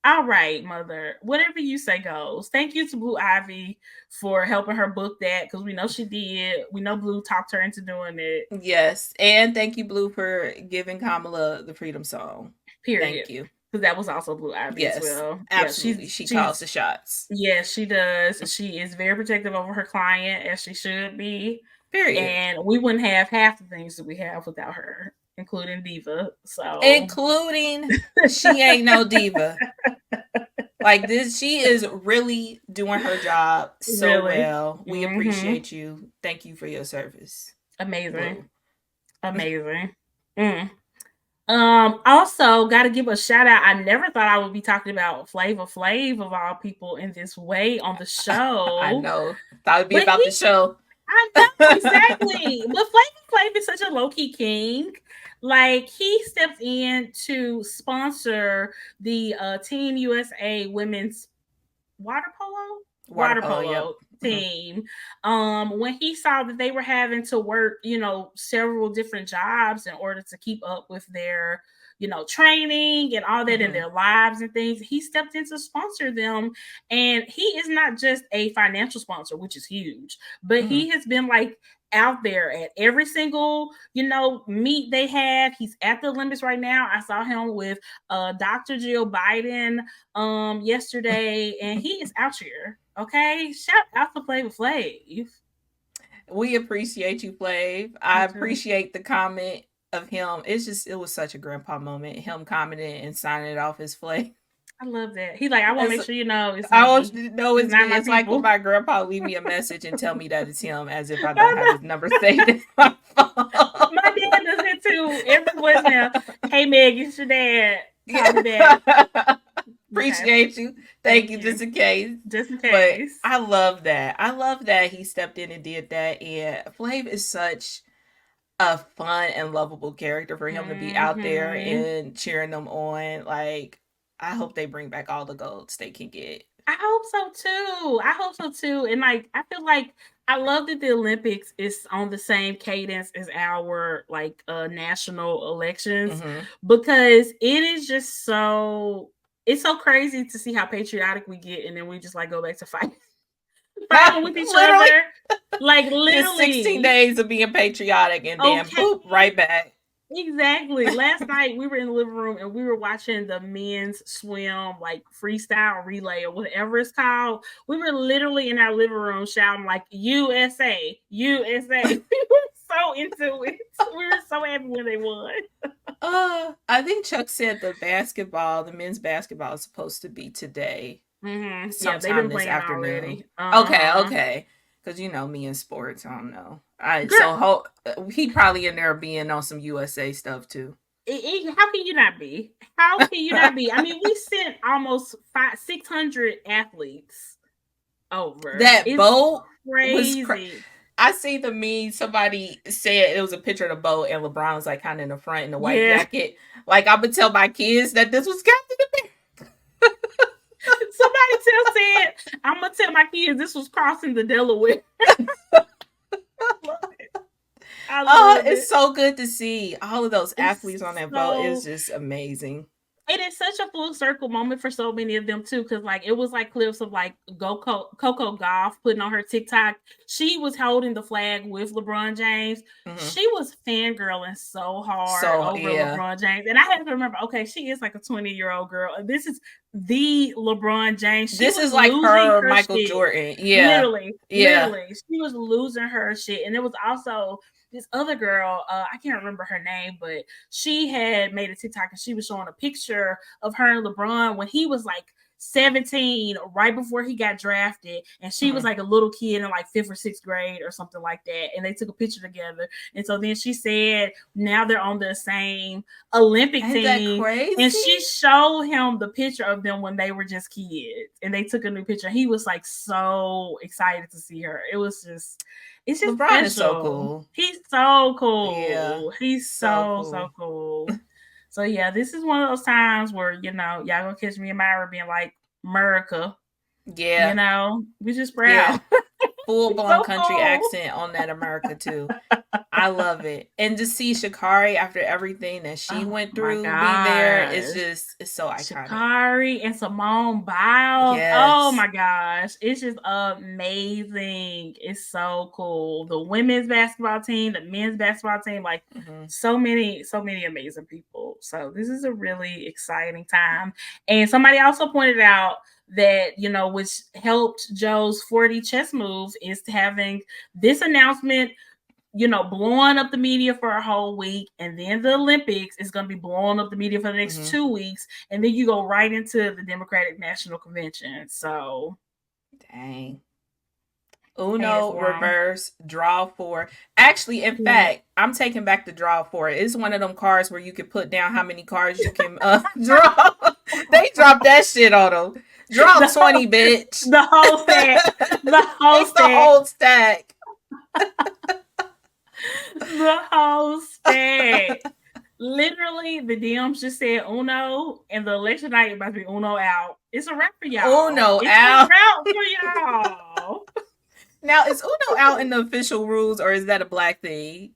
All right, Mother. Whatever you say goes. Thank you to Blue Ivy for helping her book that, because we know she did. We know Blue talked her into doing it. Yes. And thank you, Blue, for giving Kamala the Freedom Song. Period. Thank you. Because that was also Blue Ivy as well. Absolutely. Yeah, she calls the shots. Yes, she does. She is very protective over her client, as she should be. Period. And we wouldn't have half the things that we have without her. including Diva. So including she ain't no diva. Like this, she is really doing her job so really, well. We appreciate you. Thank you for your service. amazing, Blue. amazing. Mm. Also got to give a shout out. I never thought I would be talking about Flavor Flav of all people in this way on the I show, know. Thought it'd be but about the show. I know exactly. But Flavor Flav is such a low key king. Like he stepped in to sponsor the Team USA women's water polo Water polo, yep. team. When he saw that they were having to work, several different jobs in order to keep up with their training and all that in their lives and things, he stepped in to sponsor them. And he is not just a financial sponsor, which is huge, but he has been like out there at every single meet they have. He's at the Olympics right now. I saw him with Dr. Jill Biden yesterday, and he is out here. Okay, shout out to Flavor Flav. We appreciate you, Flav. I appreciate the comment of him. It was such a grandpa moment. Him commenting and signing it off as Flav. I love that. He's like, I want to make sure you know it's me. I want you to know it's me. It's like when my people. grandpa leave me a message and tell me that it's him, as if I don't have his number saved in my phone. My dad does it too. Every voicemail. Hey Meg, it's your dad. Call me back. Appreciate you. Thank you. Just in case. Just in case. But I love that. I love that he stepped in and did that. And Flav is such a fun and lovable character for him to be out there and cheering them on. Like, I hope they bring back all the golds they can get. I hope so too. And like, I feel like I love that the Olympics is on the same cadence as our like national elections, because it is just it's so crazy to see how patriotic we get, and then we just like go back to fighting with each other. Like literally just 16 days of being patriotic and then boop, right back. Exactly. Last night we were in the living room and we were watching the men's swim like freestyle relay or whatever it's called. We were literally in our living room shouting like USA, USA. We were so into it. We were so happy when they won. I think Chuck said the men's basketball is supposed to be today. Yeah, they've been playing already. Okay. Because me and sports, I don't know. He probably in there being on some USA stuff too. How can you not be? How can you not be? I mean, we sent almost 600 athletes over. That boat crazy. I see the meme. Somebody said it was a picture of the boat, and LeBron was like kind of in the front in the white jacket. Like I would tell my kids that this was Captain America. Somebody said, I'm gonna tell my kids this was crossing the Delaware. I love it. It's so good to see all of those athletes on that boat. It's just amazing. It is such a full circle moment for so many of them too, because like it was like clips of like Coco Gauff putting on her TikTok. She was holding the flag with LeBron James. She was fangirling so hard over LeBron James, and I had to remember, okay, she is like a 20-year-old girl. This is the LeBron James. This is like her Michael Jordan. Yeah, literally. She was losing her shit, and it was also this other girl, I can't remember her name, but she had made a TikTok and she was showing a picture of her and LeBron when he was like 17, right before he got drafted, and she was like a little kid in like 5th or 6th grade or something like that, and they took a picture together. And so then she said now they're on the same Olympic team, and she showed him the picture of them when they were just kids, and they took a new picture. He was like so excited to see her. It's just LeBron is so cool. He's so cool. Yeah. He's so cool. So yeah, this is one of those times where, y'all gonna catch me and Myra being like, America. Yeah. We just proud. Yeah. Full-blown country accent on that America too. I love it. And to see Sha'Carri after everything that she went through be there, it's so iconic. Sha'Carri and Simone Biles. Yes. Oh my gosh. It's just amazing. It's so cool. The women's basketball team, the men's basketball team, like so many amazing people. So this is a really exciting time. And somebody also pointed out that, which helped Joe's 40 chess move is having this announcement blowing up the media for a whole week, and then the Olympics is going to be blowing up the media for the next 2 weeks, and then you go right into the Democratic National Convention. So, dang. Uno, reverse, draw 4. Actually, in fact, I'm taking back the draw 4. It's one of them cards where you can put down how many cards you can draw. They dropped that shit on them. Draw 20, bitch. The whole stack. The whole stack. The whole stack. Literally, the DMs just said Uno, and the election night about to be Uno out. It's a wrap for y'all. Uno it's out. It's a wrap for y'all. Now, is Uno out in the official rules, or is that a Black thing?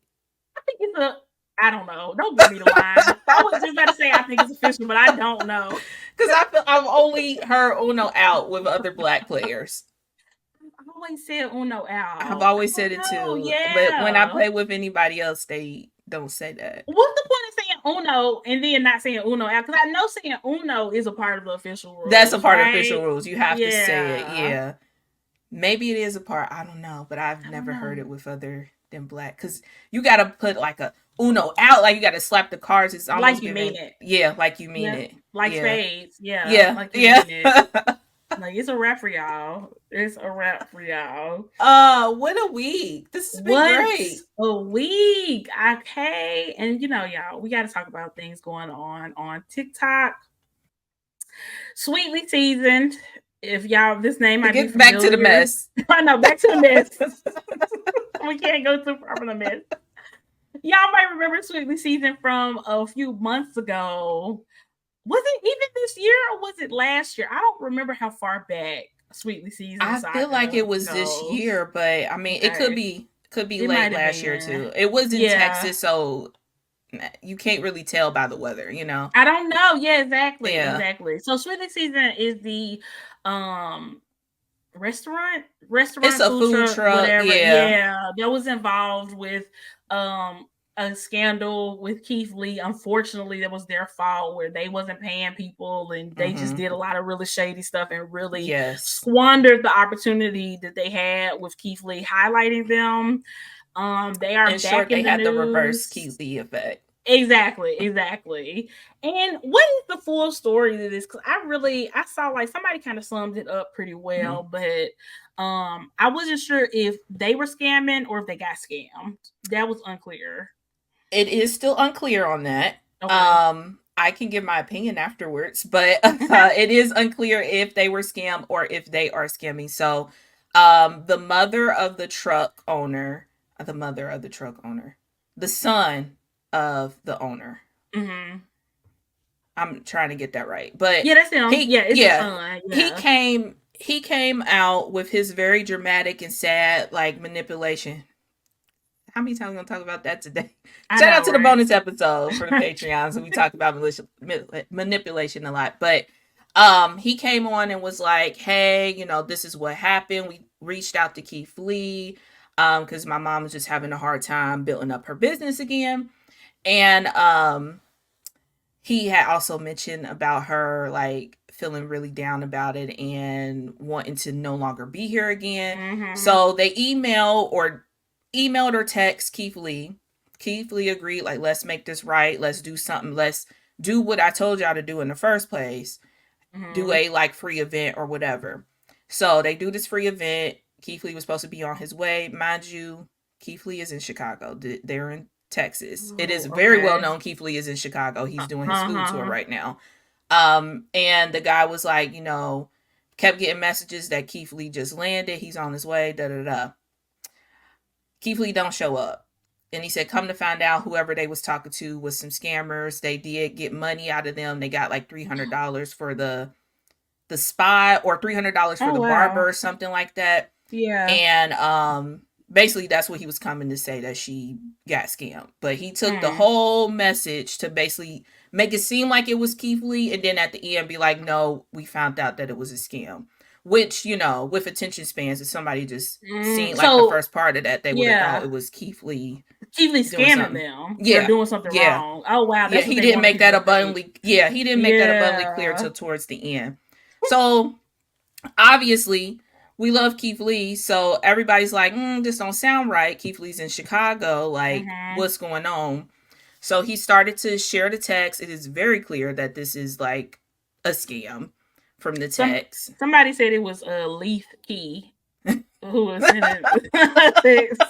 I think it's I don't know. Don't give me the line. I was just about to say I think it's official, but I don't know. Because I've only heard Uno out with other Black players. I've always said Uno out. I've always said it too. Yeah. But when I play with anybody else, they don't say that. What's the point of saying Uno and then not saying Uno out? Because I know saying Uno is a part of the official rules. That's a part of official rules. You have to say it. Yeah. Maybe it is a part. I don't know. But I've never heard it with other than Black. Because you got to put like a Uno out. Like you got to slap the cards. It's almost like you mean it. Yeah, like you mean it. Like spades. Yeah. Yeah. Like you mean it. Like, it's a wrap for y'all. It's a wrap for y'all. What a week. This has been great. A week. Okay. And y'all, we got to talk about things going on TikTok. Sweetly Seasoned. If y'all, this name might get back to the mess. I know, back to the mess. We can't go too far from the mess. Y'all might remember Sweetly Seasoned from a few months ago. Was it even this year or was it last year? I don't remember how far back Sweetly Seasoned. I feel like it was this year, but I mean, it could be late last year too. It was in Texas, so you can't really tell by the weather, I don't know. Yeah, exactly. Exactly. So Sweetly Seasoned is the restaurant. It's a food truck, whatever. Yeah, that was involved with a scandal with Keith Lee. Unfortunately, that was their fault, where they wasn't paying people and they just did a lot of really shady stuff and really squandered the opportunity that they had with Keith Lee highlighting them. They are back in the news. The reverse Keith Lee effect. Exactly. And what is the full story to this? Because I saw like somebody kind of summed it up pretty well, but I wasn't sure if they were scamming or if they got scammed. That was unclear. It is still unclear on that. Okay. I can give my opinion afterwards, but it is unclear if they were scammed or if they are scamming. So the mother of the truck owner, the son of the owner. I'm trying to get that right, but yeah, that's him. The son. He came out with his very dramatic and sad like manipulation. How many times are we gonna talk about that today? Shout out to the bonus episode for the Patreon. So we talked about manipulation a lot, but he came on and was like, "Hey, this is what happened. We reached out to Keith Lee because my mom was just having a hard time building up her business again." And he had also mentioned about her like feeling really down about it and wanting to no longer be here again. So they emailed or text Keith Lee. Keith Lee agreed, like, let's make this right. Let's do something. Let's do what I told y'all to do in the first place. Do a like free event or whatever. So they do this free event. Keith Lee was supposed to be on his way. Mind you, Keith Lee is in Chicago. They're in Texas. It is very well known Keith Lee is in Chicago. He's doing his food tour right now. And the guy was like, kept getting messages that Keith Lee just landed. He's on his way, Keith Lee don't show up. And he said, come to find out, whoever they was talking to was some scammers. They did get money out of them. They got like $300 for the spot or $300 for the barber or something like that. Yeah. And basically that's what he was coming to say, that she got scammed. But he took the whole message to basically make it seem like it was Keith Lee, and then at the end be like, no, we found out that it was a scam. Which, with attention spans, if somebody just seen like the first part of that, they would have thought it was Keith Lee. Keith Lee scamming them. Yeah. Doing something wrong. Oh, wow. That's he didn't make that abundantly. Yeah, he didn't make that abundantly clear till towards the end. So, obviously, we love Keith Lee. So everybody's like, this don't sound right. Keith Lee's in Chicago. Like, Mm-hmm. what's going on? So he started to share the text. It is very clear that this is like a scam from the text. Somebody said it was a Leaf Key who was sending text.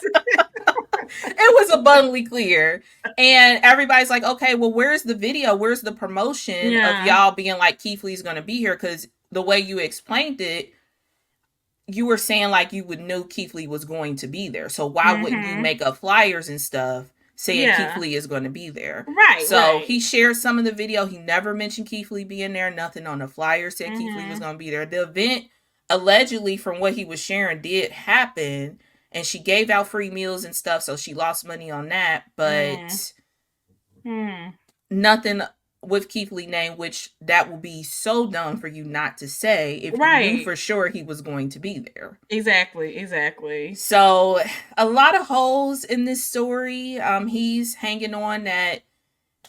It was abundantly clear. And everybody's like, okay, well, where's the video? Where's the promotion of y'all being like, Keith Lee's going to be here? Because the way you explained it, you were saying like you would know Keith Lee was going to be there. So why wouldn't you make up flyers and stuff saying Keith Lee is going to be there? Right. So he shared some of the video. He never mentioned Keith Lee being there. Nothing on the flyer said Keith Lee was going to be there. The event, allegedly, from what he was sharing, did happen. And she gave out free meals and stuff. So she lost money on that. But nothing with Keith Lee name, which that will be so dumb for you not to say if you knew for sure he was going to be there. Exactly. So a lot of holes in this story. He's hanging on that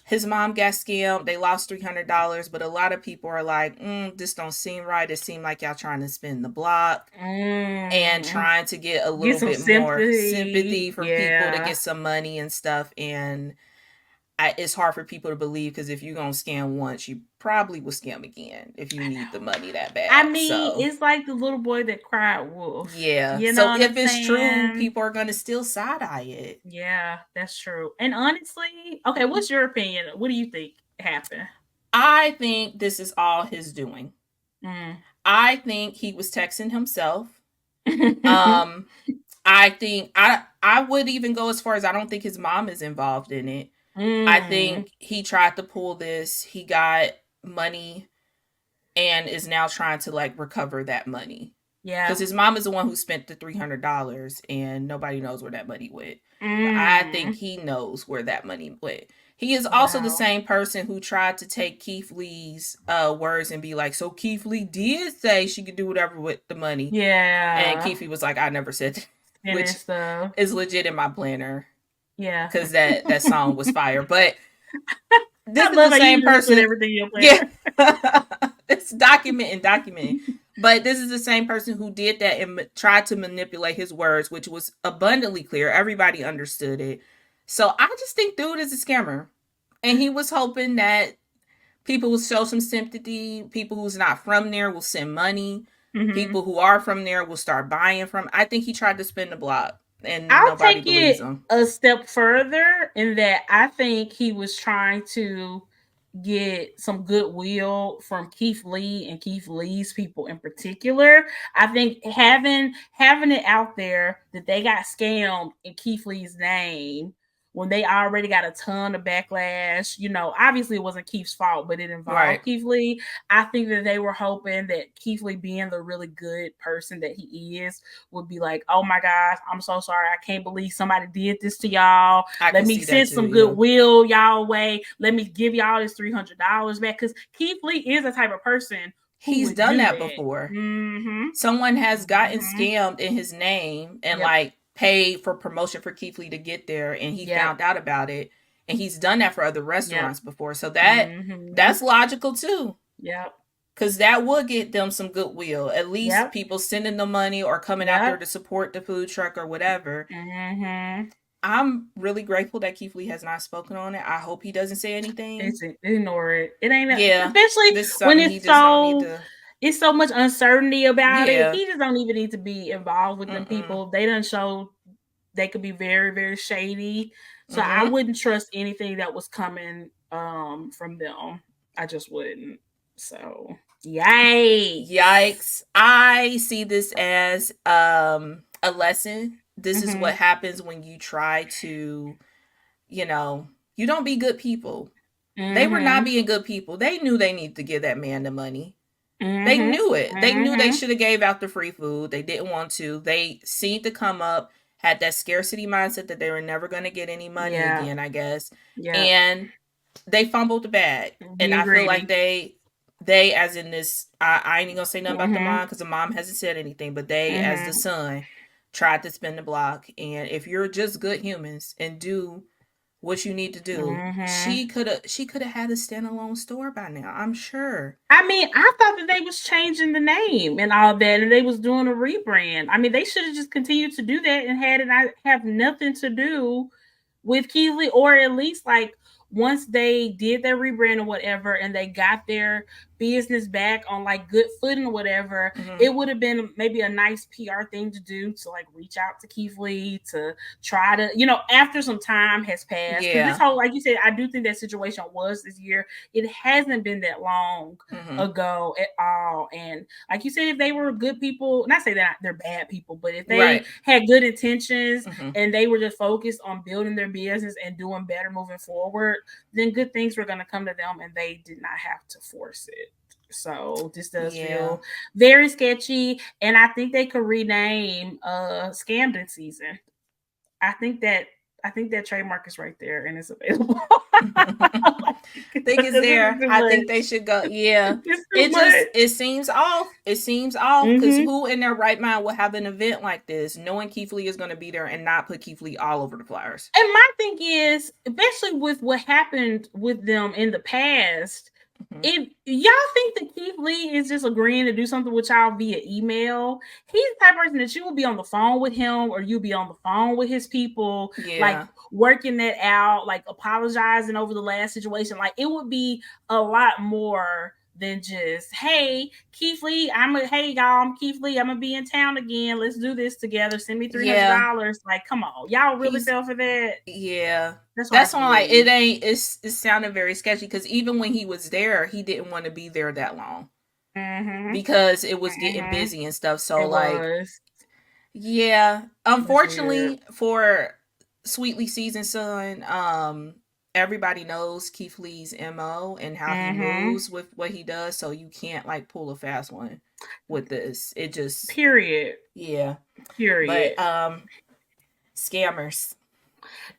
his mom got scammed. They lost $300, but a lot of people are like, this don't seem right. It seemed like y'all trying to spin the block and trying to get a little bit more sympathy from people to get some money and stuff. And it's hard for people to believe because if you're going to scam once, you probably will scam again if you need the money that bad. I mean, it's like the little boy that cried wolf. Yeah. You know, so if it's true, people are going to still side-eye it. Yeah, that's true. And honestly, okay, what's your opinion? What do you think happened? I think this is all his doing. I think he was texting himself. I think I would even go as far as I don't think his mom is involved in it. I think he tried to pull this. He got money and is now trying to like recover that money. Yeah. Because his mom is the one who spent the $300 and nobody knows where that money went. But I think he knows where that money went. He is also the same person who tried to take Keith Lee's words and be like, so Keith Lee did say she could do whatever with the money. Yeah. And Keith Lee was like, I never said that. Which is legit in my planner. Yeah, because that song was fire. But this is the same person. Everything you're playing. Yeah, it's documenting. But this is the same person who did that and tried to manipulate his words, which was abundantly clear. Everybody understood it. So I just think dude is a scammer, and he was hoping that people will show some sympathy. People who's not from there will send money. People who are from there will start buying from. I think he tried to spin the block. And I'll take it a step further in that I think he was trying to get some goodwill from Keith Lee and Keith Lee's people in particular. I think having it out there that they got scammed in Keith Lee's name when they already got a ton of backlash, you know, obviously it wasn't Keith's fault, but it involved Keith Lee. I think that they were hoping that Keith Lee, being the really good person that he is, would be like, oh my gosh, I'm so sorry. I can't believe somebody did this to y'all. Let me send some goodwill y'all way. Let me give y'all this $300 back. Because Keith Lee is the type of person he's done that before. Someone has gotten scammed in his name and like paid for promotion for Keith Lee to get there, and he found out about it, and he's done that for other restaurants before. So that's logical too. Yep. Because that would get them some goodwill. At least people sending them money or coming out there to support the food truck or whatever. I'm really grateful that Keith Lee has not spoken on it. I hope he doesn't say anything. Ignore it. It ain't especially when it's so much uncertainty about it. He just don't even need to be involved with them people. They done show they could be very, very shady. So I wouldn't trust anything that was coming from them. I just wouldn't. So yikes. I see this as a lesson. This is what happens when you try to, you know, you don't be good people. They were not being good people. They knew they needed to give that man the money. They knew it. They knew they should have gave out the free food. They didn't want to. They seemed to come up, had that scarcity mindset that they were never going to get any money again, I guess. Yeah. And they fumbled the bag. And I feel like they as in this, I ain't going to say nothing about the mom because the mom hasn't said anything, but they as the son tried to spin the block. And if you're just good humans and do what you need to do. She could have had a standalone store by now, I'm sure. I mean, I thought that they was changing the name and all that, and they was doing a rebrand. I mean, they should have just continued to do that and had it not have nothing to do with Keeley, or at least like once they did their rebrand or whatever, and they got their business back on like good footing or whatever, it would have been maybe a nice PR thing to do, to like reach out to Keith Lee to try to, after some time has passed. Because this whole, like you said, I do think that situation was this year. It hasn't been that long ago at all. And like you said, if they were good people, not say that they're bad people, but if they had good intentions and they were just focused on building their business and doing better moving forward, then good things were going to come to them, and they did not have to force it. So this does feel very sketchy, and I think they could rename Scamden season. I think that trademark is right there and it's available. I think it's there. I think they should go. Yeah, it seems off. It seems off because who in their right mind will have an event like this, knowing Keith Lee is going to be there and not put Keith Lee all over the flyers? And my thing is, especially with what happened with them in the past, if y'all think that Keith Lee is just agreeing to do something with y'all via email, he's the type of person that you will be on the phone with him, or you'll be on the phone with his people, like working that out, like apologizing over the last situation. Like it would be a lot more than just, hey, Keith Lee, hey y'all, I'm Keith Lee, I'm gonna be in town again. Let's do this together. Send me $300. Like, come on, y'all really fell for that? Yeah. That's why like it sounded very sketchy, because even when he was there, he didn't want to be there that long because it was getting busy and stuff. So unfortunately for Sweetly Seasoned Son, everybody knows Keith Lee's MO and how he moves with what he does, so you can't like pull a fast one with this. It just period. But scammers.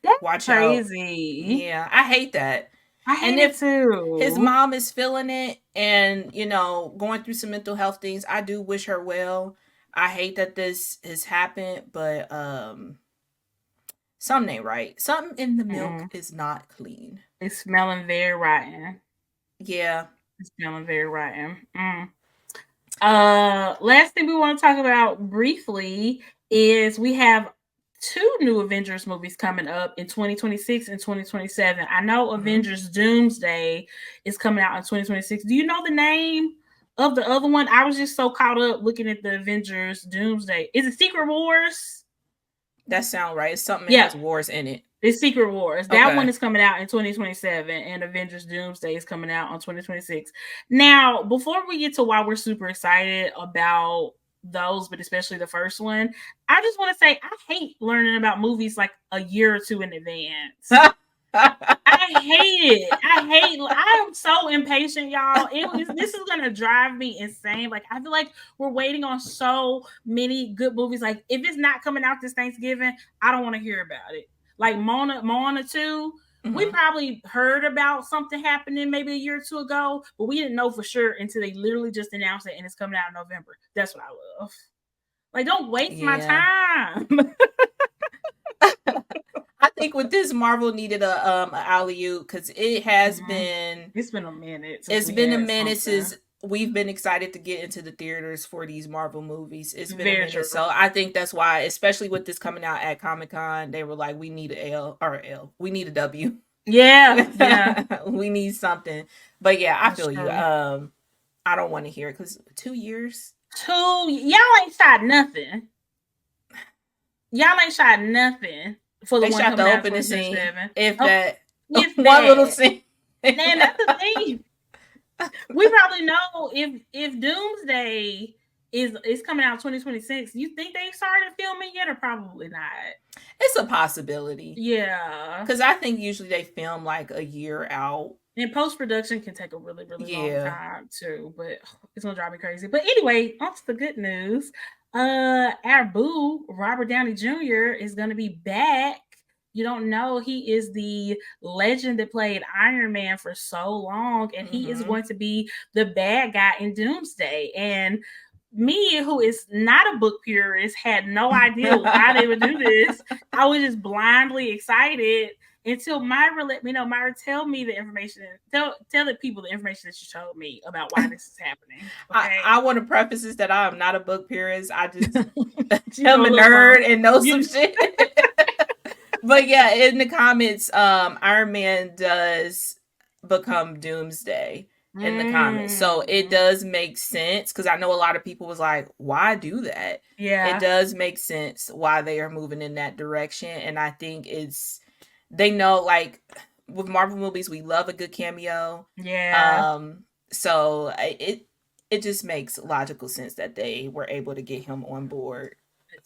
That's watch crazy. Out. Yeah, I hate that. I hate it too. His mom is feeling it and, going through some mental health things, I do wish her well. I hate that this has happened, but something ain't right. Something in the milk is not clean. It's smelling very rotten. Yeah. It's smelling very rotten. Last thing we want to talk about briefly is we have 2 new Avengers movies coming up in 2026 and 2027. I know Avengers Doomsday is coming out in 2026. Do you know the name of the other one? I was just so caught up looking at the Avengers Doomsday. Is it Secret Wars? That sounds right. It's something that has wars in it. It's Secret Wars. That one is coming out in 2027, and Avengers Doomsday is coming out in 2026. Now, before we get to why we're super excited about those, but especially the first one, I just want to say I hate learning about movies like a year or 2 in advance. I hate it. I am so impatient, y'all. This is gonna drive me insane. Like, I feel like we're waiting on so many good movies. Like, if it's not coming out this Thanksgiving, I don't want to hear about it. Like Moana 2, we probably heard about something happening maybe a year or 2 ago, but we didn't know for sure until they literally just announced it and it's coming out in November. That's what I love. Like, don't waste my time. I think with this, Marvel needed a alley-oop, because it has been. It's been a minute. It's been a minute since we've been excited to get into the theaters for these Marvel movies. It's been a minute. True. So I think that's why, especially with this coming out at Comic-Con, they were like, we need we need a W. Yeah. We need something. But yeah, I feel you. I don't want to hear it, because 2 years. Y'all ain't shot nothing. For the they one shot the opening scene. If one little scene. And that's the thing. We probably know if Doomsday is coming out 2026. You think they started filming yet, or probably not? It's a possibility. Yeah, because I think usually they film like a year out. And post-production can take a really, really long time too. But it's gonna drive me crazy. But anyway, on to the good news. Our boo, Robert Downey Jr. is going to be back. You don't know, he is the legend that played Iron Man for so long, and he is going to be the bad guy in Doomsday. And me, who is not a book purist, had no idea why they would do this. I was just blindly excited. until Myra let me know. Myra, tell me the information. Tell the people the information that you told me about why this is happening. Okay. I want to preface this that I am not a book purist. I just You am know a a little nerd something. and know some shit. But yeah, in the comments, Iron Man does become Doomsday in the comments. So it does make sense because I know a lot of people was like, why do that? It Yeah. does make sense why they are moving in that direction. And I think they know, like, with Marvel movies, we love a good cameo. Yeah. So it just makes logical sense that they were able to get him on board.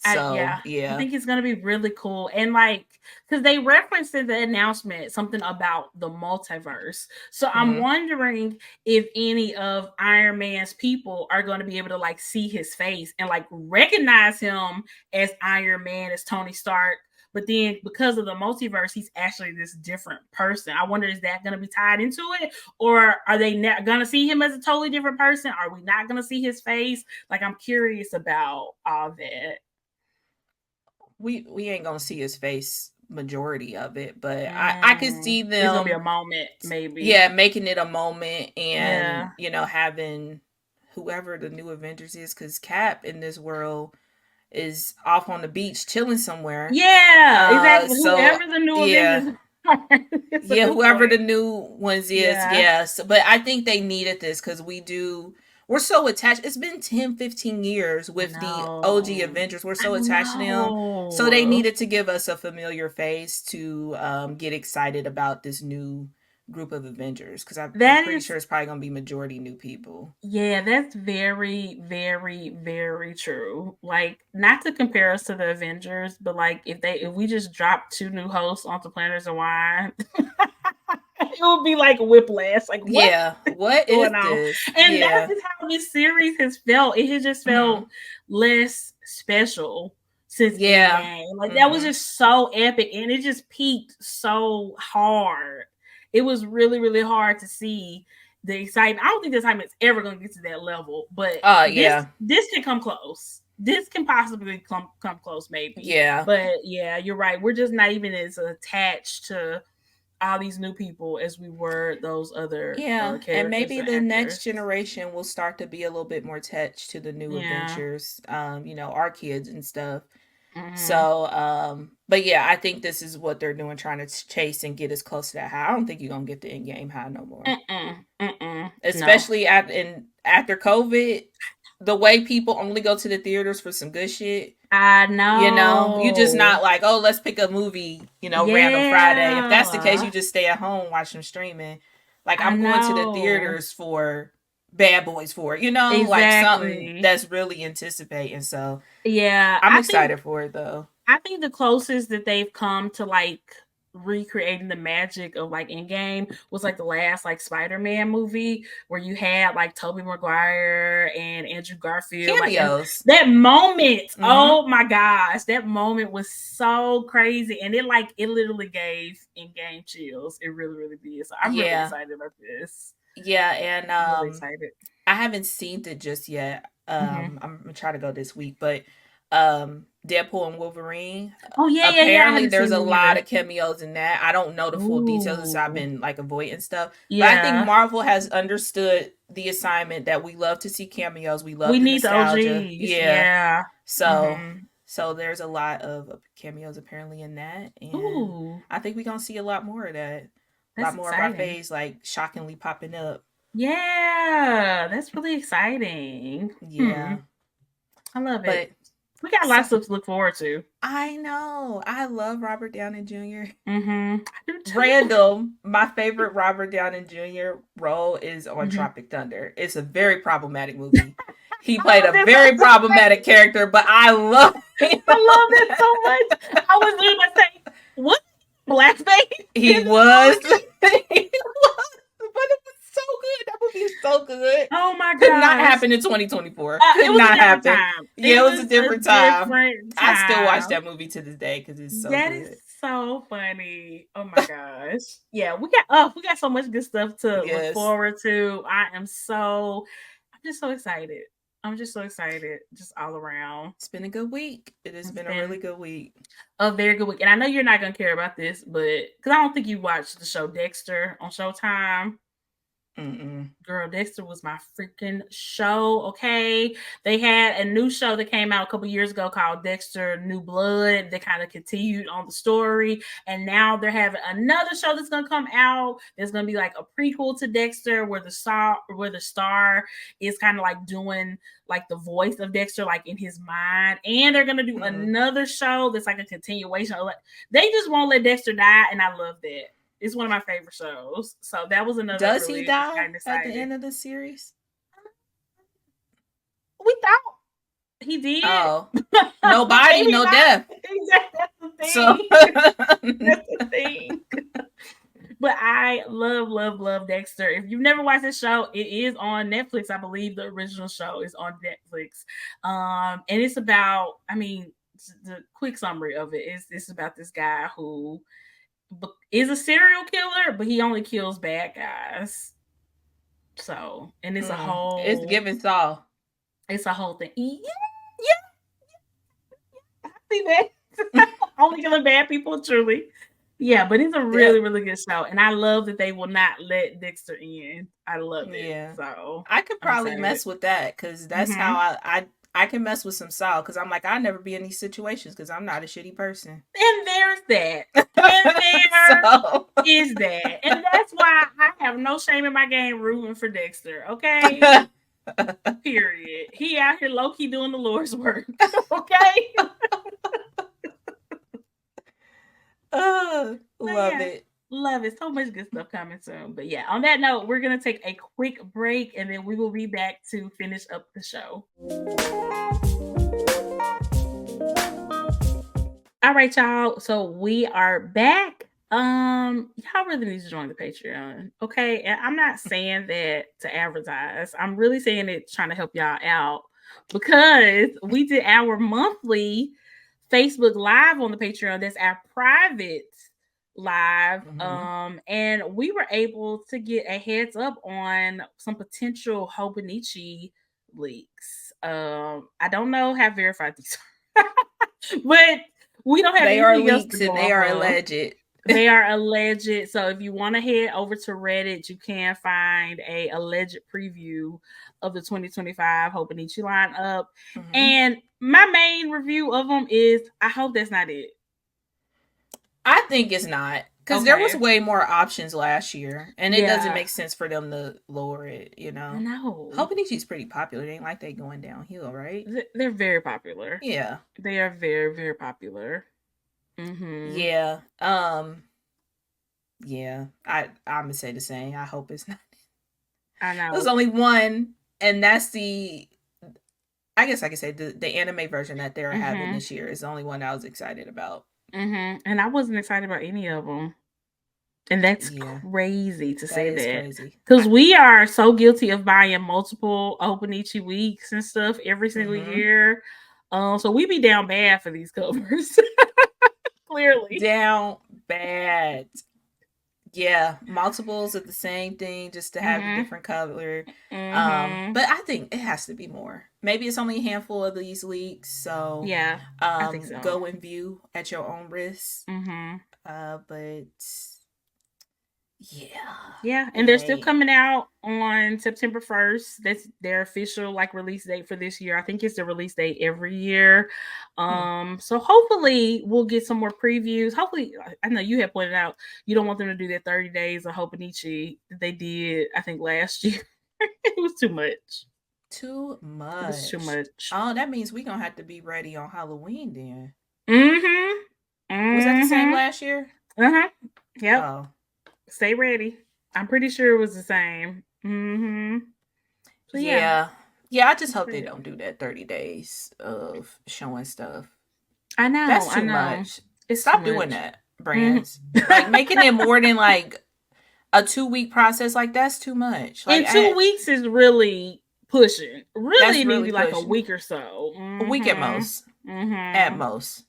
So Yeah, I yeah. think it's gonna be really cool, and like, because they referenced in the announcement something about the multiverse. So I'm Mm-hmm. wondering if any of Iron Man's people are going to be able to like see his face and like recognize him as Iron Man, as Tony Stark. But then because of the multiverse, he's actually this different person. I wonder, is that going to be tied into it, or are they not going to see him as a totally different person? Are we not going to see his face? Like, I'm curious about all that. We ain't gonna see his face majority of it, but I could see It's gonna be a them, moment, maybe. yeah, making it a moment and Yeah. having whoever the new Avengers is, because Cap in this world is off on the beach chilling somewhere. Yeah, exactly. So Whoever the new yeah, Avengers are, it's a yeah, good whoever the point. new ones is, Yeah. yes. But I think they needed this because we're so attached. It's been 10, 15 years I with the OG know. Avengers. We're I so attached to them. So they know. needed to give us a familiar face to get excited about this new group of Avengers. Because I'm That pretty is, sure it's probably going to be majority new people. yeah, that's very, very, very true. Like, not to compare us to the Avengers, but like if we just dropped two new hosts onto Planners and Wine, it would be like whiplash. Like, what Yeah. What is going on? this? And that's Yeah. just how this series has felt. It has just Mm-hmm. felt less special since Yeah. Endgame. Like, that was Mm-hmm. just so epic, and it just peaked so hard. It was really, really hard to see the excitement. I don't think the excitement's ever going to get to that level, but Yeah. this can come close. This can possibly come close, maybe. Yeah. But yeah, you're right. We're just not even as attached to all these new people as we were those other Yeah, and characters maybe and the next actors. generation will start to be a little bit more attached to the new Yeah. adventures, our kids and stuff. Mm-hmm. So, but yeah, I think this is what they're doing, trying to chase and get as close to that high. I don't think you're gonna get the in game high no more, Mm-mm. Mm-mm. No. especially after COVID. The way people only go to the theaters for some good shit, I you just know. not like, oh, let's pick a movie, random Friday. If that's the case, you Yeah. just stay at home, watch them streaming. Like, I I'm going to the know. theaters for Bad Boys 4, like something Exactly. that's really anticipating. So Yeah. I'm excited for it though. I think the closest that they've come to like recreating the magic of like Endgame was like the last like Spider-Man movie where you had like Tobey Maguire and Andrew Garfield, like, and Cameos. that moment, Mm-hmm. oh my gosh, that moment was so crazy, and it literally gave Endgame chills. It really, really did. So I'm really Yeah. excited about this. Yeah, and I'm really excited. I haven't seen it just yet. Mm-hmm. I'm gonna try to go this week, but Deadpool and Wolverine. Oh yeah, yeah, yeah. I Apparently, haven't there's seen a it lot either. of cameos in that. I don't know the full details, so I've Ooh, been like avoiding stuff. But I think yeah. Marvel has understood the assignment that we love to see cameos. We love We the need the nostalgia. OGs. Yeah. Yeah. So Mm-hmm. so there's a lot of cameos apparently in that, and Ooh, I think we're gonna see a lot more of that. A that's lot more of our exciting. face like shockingly popping up. Yeah, that's really exciting. Yeah. I love But it. We got so, lots of stuff to look forward to. I know. I love Robert Downey Jr. I do too. Random. My favorite Robert Downey Jr. role is on Mm-hmm. Tropic Thunder. It's a very problematic movie. He played I a love that so very problematic much. character, but I love him I love on that that. so much. I was literally about to say, what blackface in He this was. movie? He was. But it was so good. That movie is so good. Oh my Could not gosh. happen in 2024. It Could was a not different happen. time. Yeah, It it was a was a different time. different I still watch time. that movie to this day because it's so That is good. so funny. Oh my gosh. Yeah, we got so much good stuff to look Yes. forward to. I'm just so excited. I'm just so excited, just all around. It's been a good week. It has been a really good week. A very good week. And I know you're not going to care about this, but because I don't think you watched the show Dexter on Showtime. Girl, Dexter was my freaking show. Okay, they had a new show that came out a couple years ago called Dexter New Blood. They kind of continued on the story, and now they're having another show that's gonna come out. There's gonna be like a prequel to Dexter where the star is kind of like doing like the voice of Dexter, like in his mind, and they're gonna do another show that's like a continuation. They just won't let Dexter die, and I love that. It's one of my favorite shows. So that was another. Does really he die at the end of the series? We thought he did. Oh, no body, no death. That's the thing. That's the thing. But I love Dexter. If you've never watched this show, it is on Netflix. I believe the original show is on Netflix. And it's about, I mean, the quick summary of it is it's about this guy who is a serial killer, but he only kills bad guys. So, and it's a whole. It's giving Saul. It's a whole thing. Yeah. I see that. Only killing bad people, truly. Yeah, but it's a really, really good show, and I love that they will not let Dexter in. I love it. Yeah. So I could probably mess with that because that's how I can mess with some Saul because I'm like, I'll never be in these situations because I'm not a shitty person. And there's that. And there is that. And that's why I have no shame in my game rooting for Dexter, okay? Period. He out here low-key doing the Lord's work, okay? Love it. Love it. So much good stuff coming soon. But yeah, on that note, we're going to take a quick break and then we will be back to finish up the show. All right, y'all. So we are back. Y'all really need to join the Patreon. Okay. And I'm not saying that to advertise. I'm really saying it trying to help y'all out because we did our monthly Facebook Live on the Patreon. That's our private live. And we were able to get a heads up on some potential Hobonichi leaks. I don't know how verified these are, but we don't have they are leaks and they are alleged. They are alleged. So if you want to head over to Reddit, you can find a alleged preview of the 2025 Hobonichi lineup. And my main review of them is I hope that's not it. I think it's not. Because there was way more options last year. And it doesn't make sense for them to lower it, you know? No. Hobonichi's pretty popular. It ain't like they going downhill, right? They're very popular. Yeah. They are very, very popular. Yeah. Yeah. I'm gonna say the same. I hope it's not. I know. There's only one, and that's I guess I could say the anime version that they're having this year is the only one I was excited about. And I wasn't excited about any of them. And that's crazy to say that. Because we are so guilty of buying multiple Hobonichi weeks and stuff every single year. So we be down bad for these covers. Clearly. Down bad. Yeah. Multiples of the same thing just to have a different color. But I think it has to be more. Maybe it's only a handful of these leaks. So yeah. I think so. Go and view at your own risk. But yeah, and they're still coming out on September 1st. That's their official like release date for this year. I think it's the release date every year. So hopefully we'll get some more previews. Hopefully, I know you had pointed out you don't want them to do their 30 days of Hobonichi that they did, I think, last year. It was too much. Too much. It was too much. Oh, that means we're gonna have to be ready on Halloween then. Was that the same last year? Yep. Oh. Stay ready. I'm pretty sure it was the same. So, yeah. I just hope they don't do that 30 days of showing stuff. I know. That's too much. Stop doing that, brands. Like making it more than like a 2-week process. Like that's too much. Like, and 2 weeks is really pushing. Really, maybe like a week or so. A week at most. At most.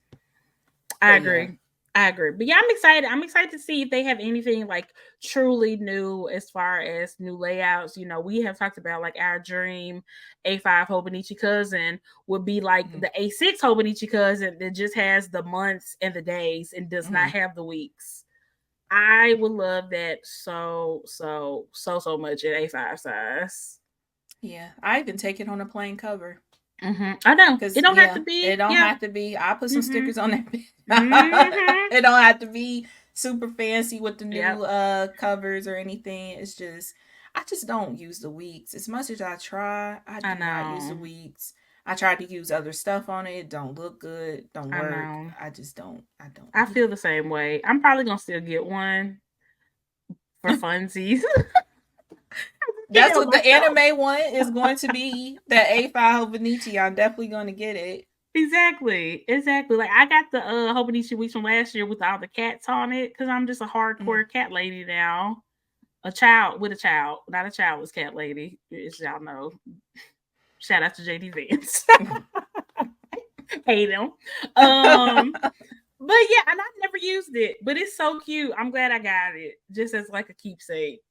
I agree. I agree. But yeah, I'm excited. I'm excited to see if they have anything like truly new as far as new layouts. You know, we have talked about like our dream A5 Hobonichi cousin would be like the A6 Hobonichi cousin that just has the months and the days and does not have the weeks. I would love that so much at A5 size. Yeah, I even take it on a plain cover. I know Because it don't have to it be. don't Yeah. have to be. I put some stickers on that. Mm-hmm. It don't have to be super fancy with the new Yep. covers or anything. It's just I just don't use the weeks as much as I try. I I do not use the know. weeks. I tried to use other stuff on it. Don't look good. Don't I work. know. I just don't. I don't I need feel the same way. I'm probably gonna still get one for it. funsies. That's Can't what the myself. anime one is going to be. That A5 Hobonichi. I'm definitely going to get it. Exactly. Like I got the Hobonichi weeks from last year with all the cats on it because I'm just a Mm. hardcore cat lady now. A child with a child, not a childless cat lady, as y'all know. Shout out to JD Vance. Hate him. But yeah, and I never used it, but it's so cute. I'm glad I got it just as like a keepsake.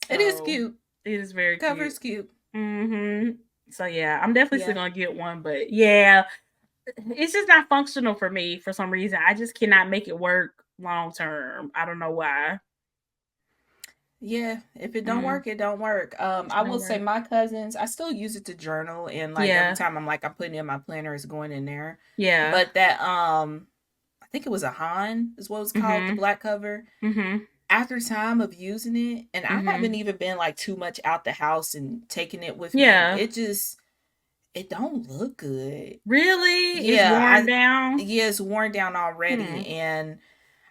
It is So cute. it is very cute. Cover's cute. So yeah, I'm definitely still Yeah. gonna get one, but yeah, it's just not functional for me for some reason. I just cannot make it work long term. I don't know why. Yeah, if it don't work, it don't work. I Don't will say work. my cousins, I still use it to journal, and like every Yeah, time I'm putting in my planner, it's going in there. yeah. But that I think it was a Han is what it's called, the Mhm. black cover. Mhm. After time of using it, and I haven't Mhm. even been like too much out the house and taking it with me, Yeah. it don't look good. Really? It's Yeah, worn down. yeah, it's worn down already, Hmm. and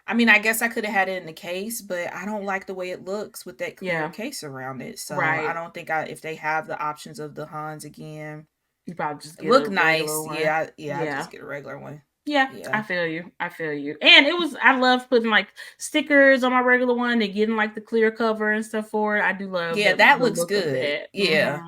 I mean, I guess I could have had it in the case, but I don't like the way it looks with that clear Yeah. case around it. So I Right. don't think if they have the options of the Hans again, You probably just get look a regular nice. one. I Yeah. just get a regular one. Yeah, Yeah. I feel you. I feel you. And it was I love putting like stickers on my regular one and getting like the clear cover and stuff for it. I do love Yeah, that that the looks look of good. that. Yeah.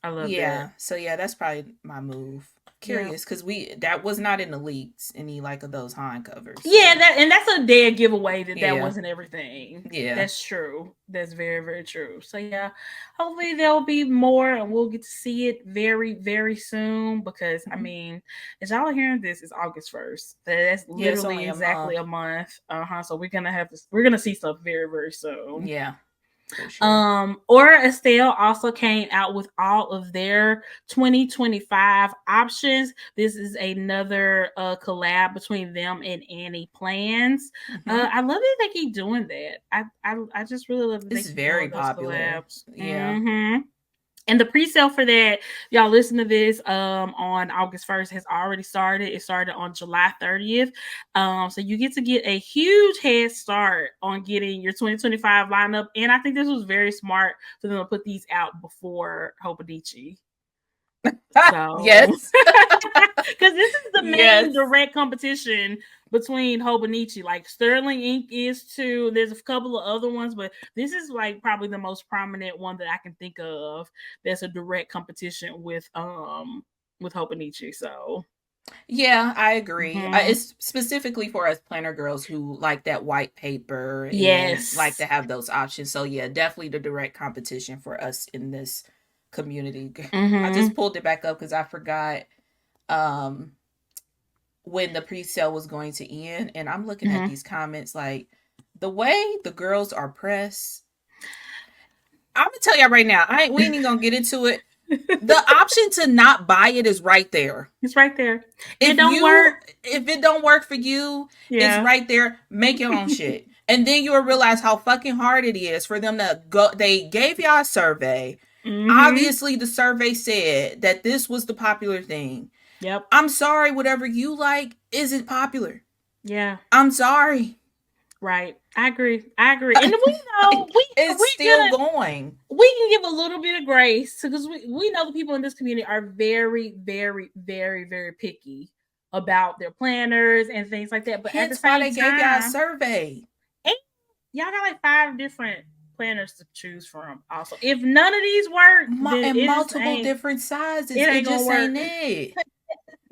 I love that. Yeah. So yeah, that's probably my move. Yeah. Curious because that was not in the leaks, any like of those Han covers. Yeah, So that's a dead giveaway that yeah. wasn't everything. Yeah. That's true. That's very, very true. So yeah, hopefully there'll be more and we'll get to see it very, very soon because I Mhm. mean, as y'all are hearing this, it's August 1st. That's Yeah, it's literally only a exactly month. a month. So we're gonna see stuff very, very soon. Yeah, for sure. Aura Estelle also came out with all of their 2025 options. This is another collab between them and Annie Plans. Hmm. I love that they keep doing that. I just really love that they It's keep doing very those popular. collabs. Yeah. And the pre-sale for that, y'all listen to this on August 1st has already started. It started on July 30th. So you get to get a huge head start on getting your 2025 lineup. And I think this was very smart for them to put these out before Hobonichi. So, Yes. because this is the main Yes. direct competition between Hobonichi. Like Sterling Ink is too. There's a couple of other ones, but this is like probably the most prominent one that I can think of. That's a direct competition with Hobonichi. So, Yeah, I agree. mm-hmm. It's specifically for us planner girls who like that white paper and like Yes. to have those options. So yeah, definitely the direct competition for us in this community. I Mm-hmm. just pulled it back up because I forgot um when the pre-sale was going to end, and I'm looking at Mm-hmm. these comments like the way the girls are pressed. I'm gonna tell y'all right now. We ain't even gonna get into it. The option to not buy it is right there. It's right there. It if don't you work. if it don't work for you, it's Yeah. right there. Make your own shit. And then you'll realize how fucking hard it is for them to go. They gave y'all a survey. Mm-hmm. Obviously, the survey said that this was the popular thing. Yep. I'm sorry, whatever you like isn't popular. Yeah. I'm sorry. Right. I agree. And we know It's we're still gonna going. we can give a little bit of grace because we know the people in this community are very, very, very, very picky about their planners and things like that. But at the Hence why same they gave y'all a time, survey. and y'all got like 5 different planners to choose from. Also, if none of these work, then And multiple different sizes. it It ain't gonna just work. ain't it.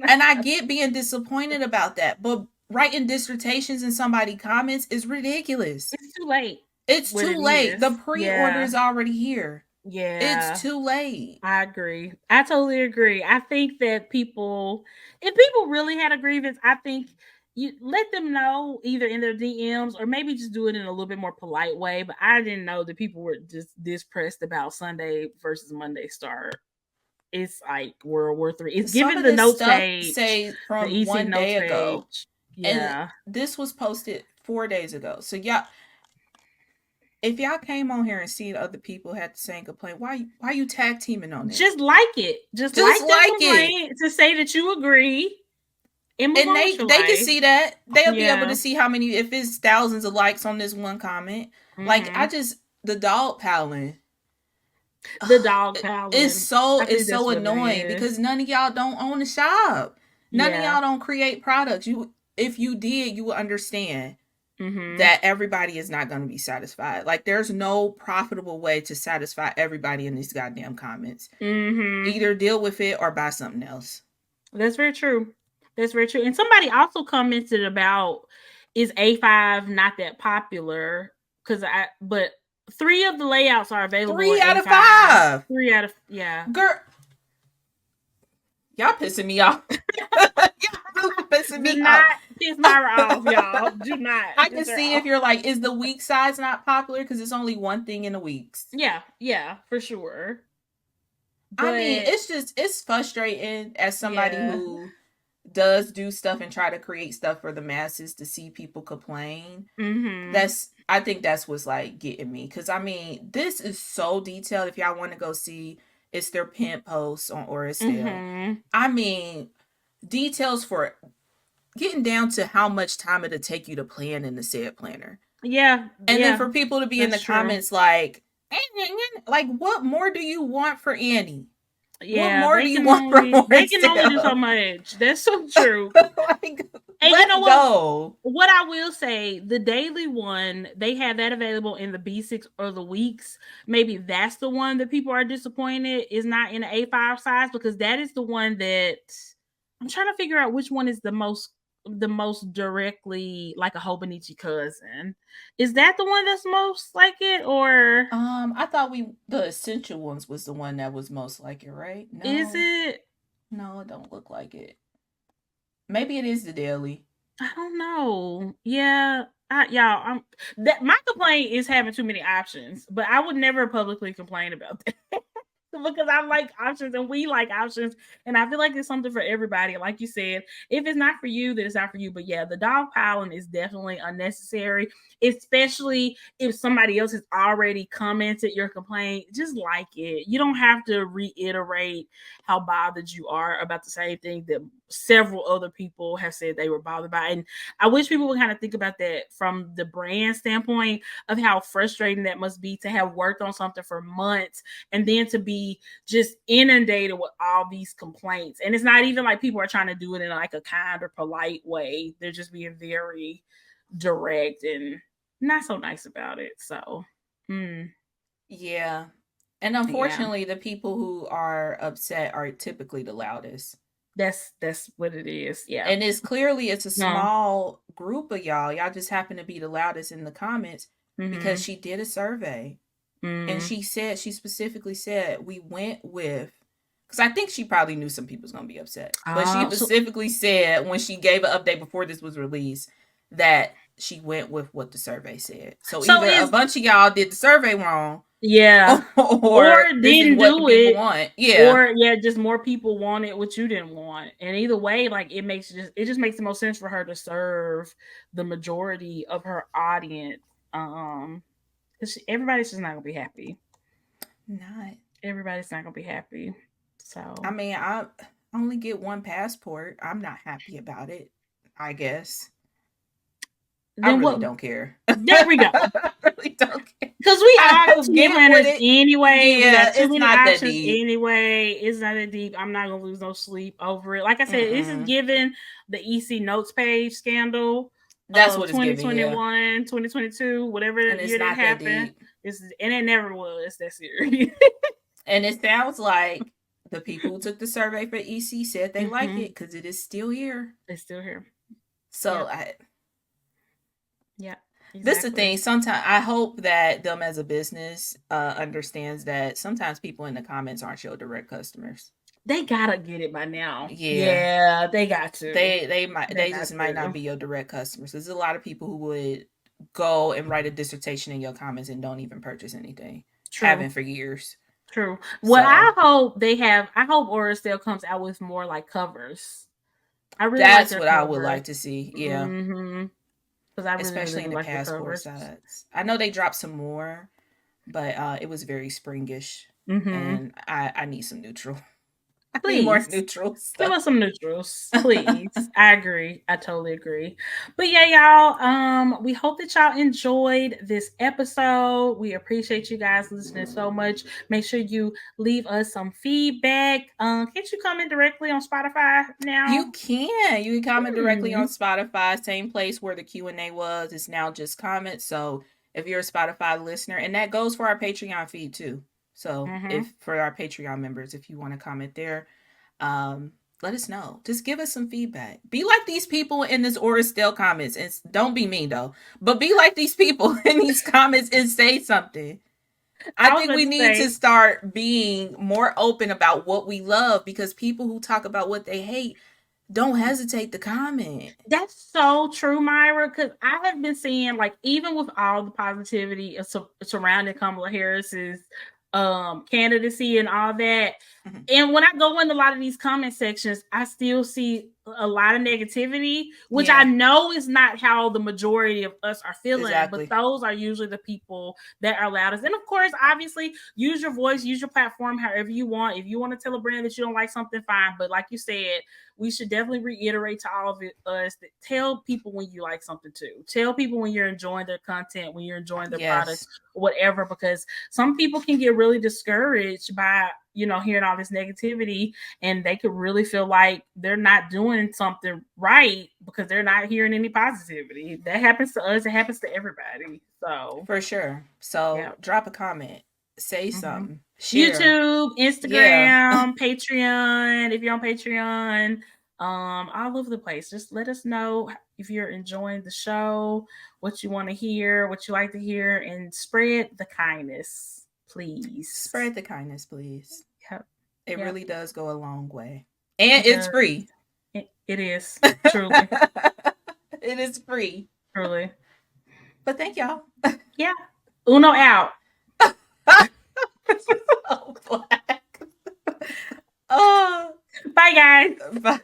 And I get being disappointed about that, but writing dissertations in somebody comments is ridiculous. It's too late. It's What too it late. is. The pre-order is already here. It's Yeah. too late. I agree. I totally agree. I think that people, if people really had a grievance, I think you let them know either in their DMs or maybe just do it in a little bit more polite way. But I didn't know that people were just this pressed about Sunday versus Monday start. It's like World War III. It's Some given of the this notes stuff page, say the from EC one notes day ago. page. And Yeah. this was posted 4 days ago. So y'all, if y'all came on here and seen other people had the same complaint, why you tag teaming on it? Just like it. Just Just like the like it. complaint to say that you agree and move And on with your they can life. see that. They'll be able Yeah. to see how many, if it's thousands of likes on this one comment. Like the dog paddling. The dog paddling. I It's think that's so what it annoying is. because none of y'all don't own a shop. None of Yeah. y'all don't create products. If you did, you would understand Mm-hmm. that everybody is not going to be satisfied. Like there's no profitable way to satisfy everybody in these goddamn comments. Mm-hmm. Either deal with it or buy something else. That's very true. That's very true. And somebody also commented about, is A5 not that popular? But 3 of the layouts are available 3 in out of A5. 5. 3 out of, yeah. Girl, y'all pissing me off. Y'all really pissing me Do off. not piss Myra off, y'all. Do not. I can see if you're like, is the week size not popular? Because it's only one thing in the weeks. Yeah, for sure. But, I mean, it's frustrating as somebody who does do stuff and try to create stuff for the masses to see people complain. Mm-hmm. I think that's what's like getting me. Because I mean, this is so detailed. If y'all want to go see, it's their pin posts on Orisdale. Mm-hmm. I mean, details for getting down to how much time it'll take you to plan in the said planner. Yeah. And then for people to be in the comments like what more do you want for Annie? Yeah, what more do you want for Orisdale? They can only do so much. That's so true. Like, and you know what I will say, the daily one, they have that available in the B6 or the weeks. Maybe that's the one that people are disappointed is not in the A5 size, because that is the one that I'm trying to figure out which one is the most directly like a Hobonichi cousin. Is that the one that's most like it, or I thought the essential ones was the one that was most like it, right? No. Is it? No, it don't look like it. Maybe it is the daily. I don't know. Yeah, y'all. My complaint is having too many options, but I would never publicly complain about that. Because I like options and we like options, and I feel like it's something for everybody. Like you said, if it's not for you, then it's not for you. But yeah, the dog piling is definitely unnecessary, especially if somebody else has already commented your complaint. Just like it. You don't have to reiterate how bothered you are about the same thing that several other people have said they were bothered by. And I wish people would kind of think about that from the brand standpoint of how frustrating that must be to have worked on something for months and then to be just inundated with all these complaints. And it's not even like people are trying to do it in like a kind or polite way. They're just being very direct and not so nice about it. So, yeah. And unfortunately, the people who are upset are typically the loudest. That's what it is. Yeah. And it's a small group of y'all. Y'all just happen to be the loudest in the comments because she did a survey. And she specifically said, we went with, because I think she probably knew some people was going to be upset. But she specifically said when she gave an update before this was released that she went with what the survey said. So either a bunch of y'all did the survey wrong. Yeah. or didn't do it. Want. Yeah. Or just more people wanted what you didn't want. And either way, like it just makes the most sense for her to serve the majority of her audience. Everybody's just not gonna be happy. Everybody's not gonna be happy. So I mean, I only get one passport. I'm not happy about it, I guess. Then I really don't care. There we go. I really don't care. Because we are given anyway. Yeah, we got too many options anyway. It's not that deep. I'm not gonna lose no sleep over it. Like I said, this is given the EC notes page scandal. That's what 2021, 2022, whatever year that happened. And it never was that serious. And it sounds like the people who took the survey for EC said they like it because it is still here. It's still here. So yeah. Exactly. This is the thing. Sometimes I hope that them as a business understands that sometimes people in the comments aren't your direct customers. They gotta get it by now. Yeah, they got to. They just might not be your direct customers. There's a lot of people who would go and write a dissertation in your comments and don't even purchase anything. True. Haven't for years. True. What I hope they have, I hope Orisdale comes out with more like covers. I really that's like what covers. I would like to see. Yeah. Mm-hmm. Because I really, especially really in the like passport sides. I know they dropped some more, but it was very springish, and I need some neutral. Please. More neutral stuff. Give us some neutrals, please. I agree. I totally agree. But yeah, y'all, we hope that y'all enjoyed this episode. We appreciate you guys listening so much. Make sure you leave us some feedback. Can't you comment directly on Spotify now? You can comment directly on Spotify. Same place where the Q&A was. It's now just comments. So if you're a Spotify listener, and that goes for our Patreon feed too. So if for our Patreon members, if you want to comment there, let us know. Just give us some feedback. Be like these people in this Orisdale comments, and don't be mean though, but be like these people in these comments and say something. I think we need to start being more open about what we love, because people who talk about what they hate, don't hesitate to comment. That's so true, Myra, because I have been seeing, like, even with all the positivity surrounding Kamala Harris's candidacy and all that, and when I go in a lot of these comment sections, I still see a lot of negativity, which I know is not how the majority of us are feeling, but those are usually the people that are loudest. And of course, obviously, use your voice, use your platform however you want. If you want to tell a brand that you don't like something, fine. But like you said, we should definitely reiterate to all of us that tell people when you like something too. Tell people when you're enjoying their content, when you're enjoying their products, whatever, because some people can get really discouraged by, hearing all this negativity, and they could really feel like they're not doing something right because they're not hearing any positivity. That happens to us. It happens to everybody. So for sure. So drop a comment, say something. Share. YouTube, Instagram, Patreon. If you're on Patreon, all over the place. Just let us know if you're enjoying the show, what you want to hear, what you like to hear, and spread the kindness, please. Spread the kindness, please. Yep. It really does go a long way. And it's free. It is. Truly. It is free. Truly. But thank y'all. Yeah. Uno out. So black. Oh. Bye, guys. Bye.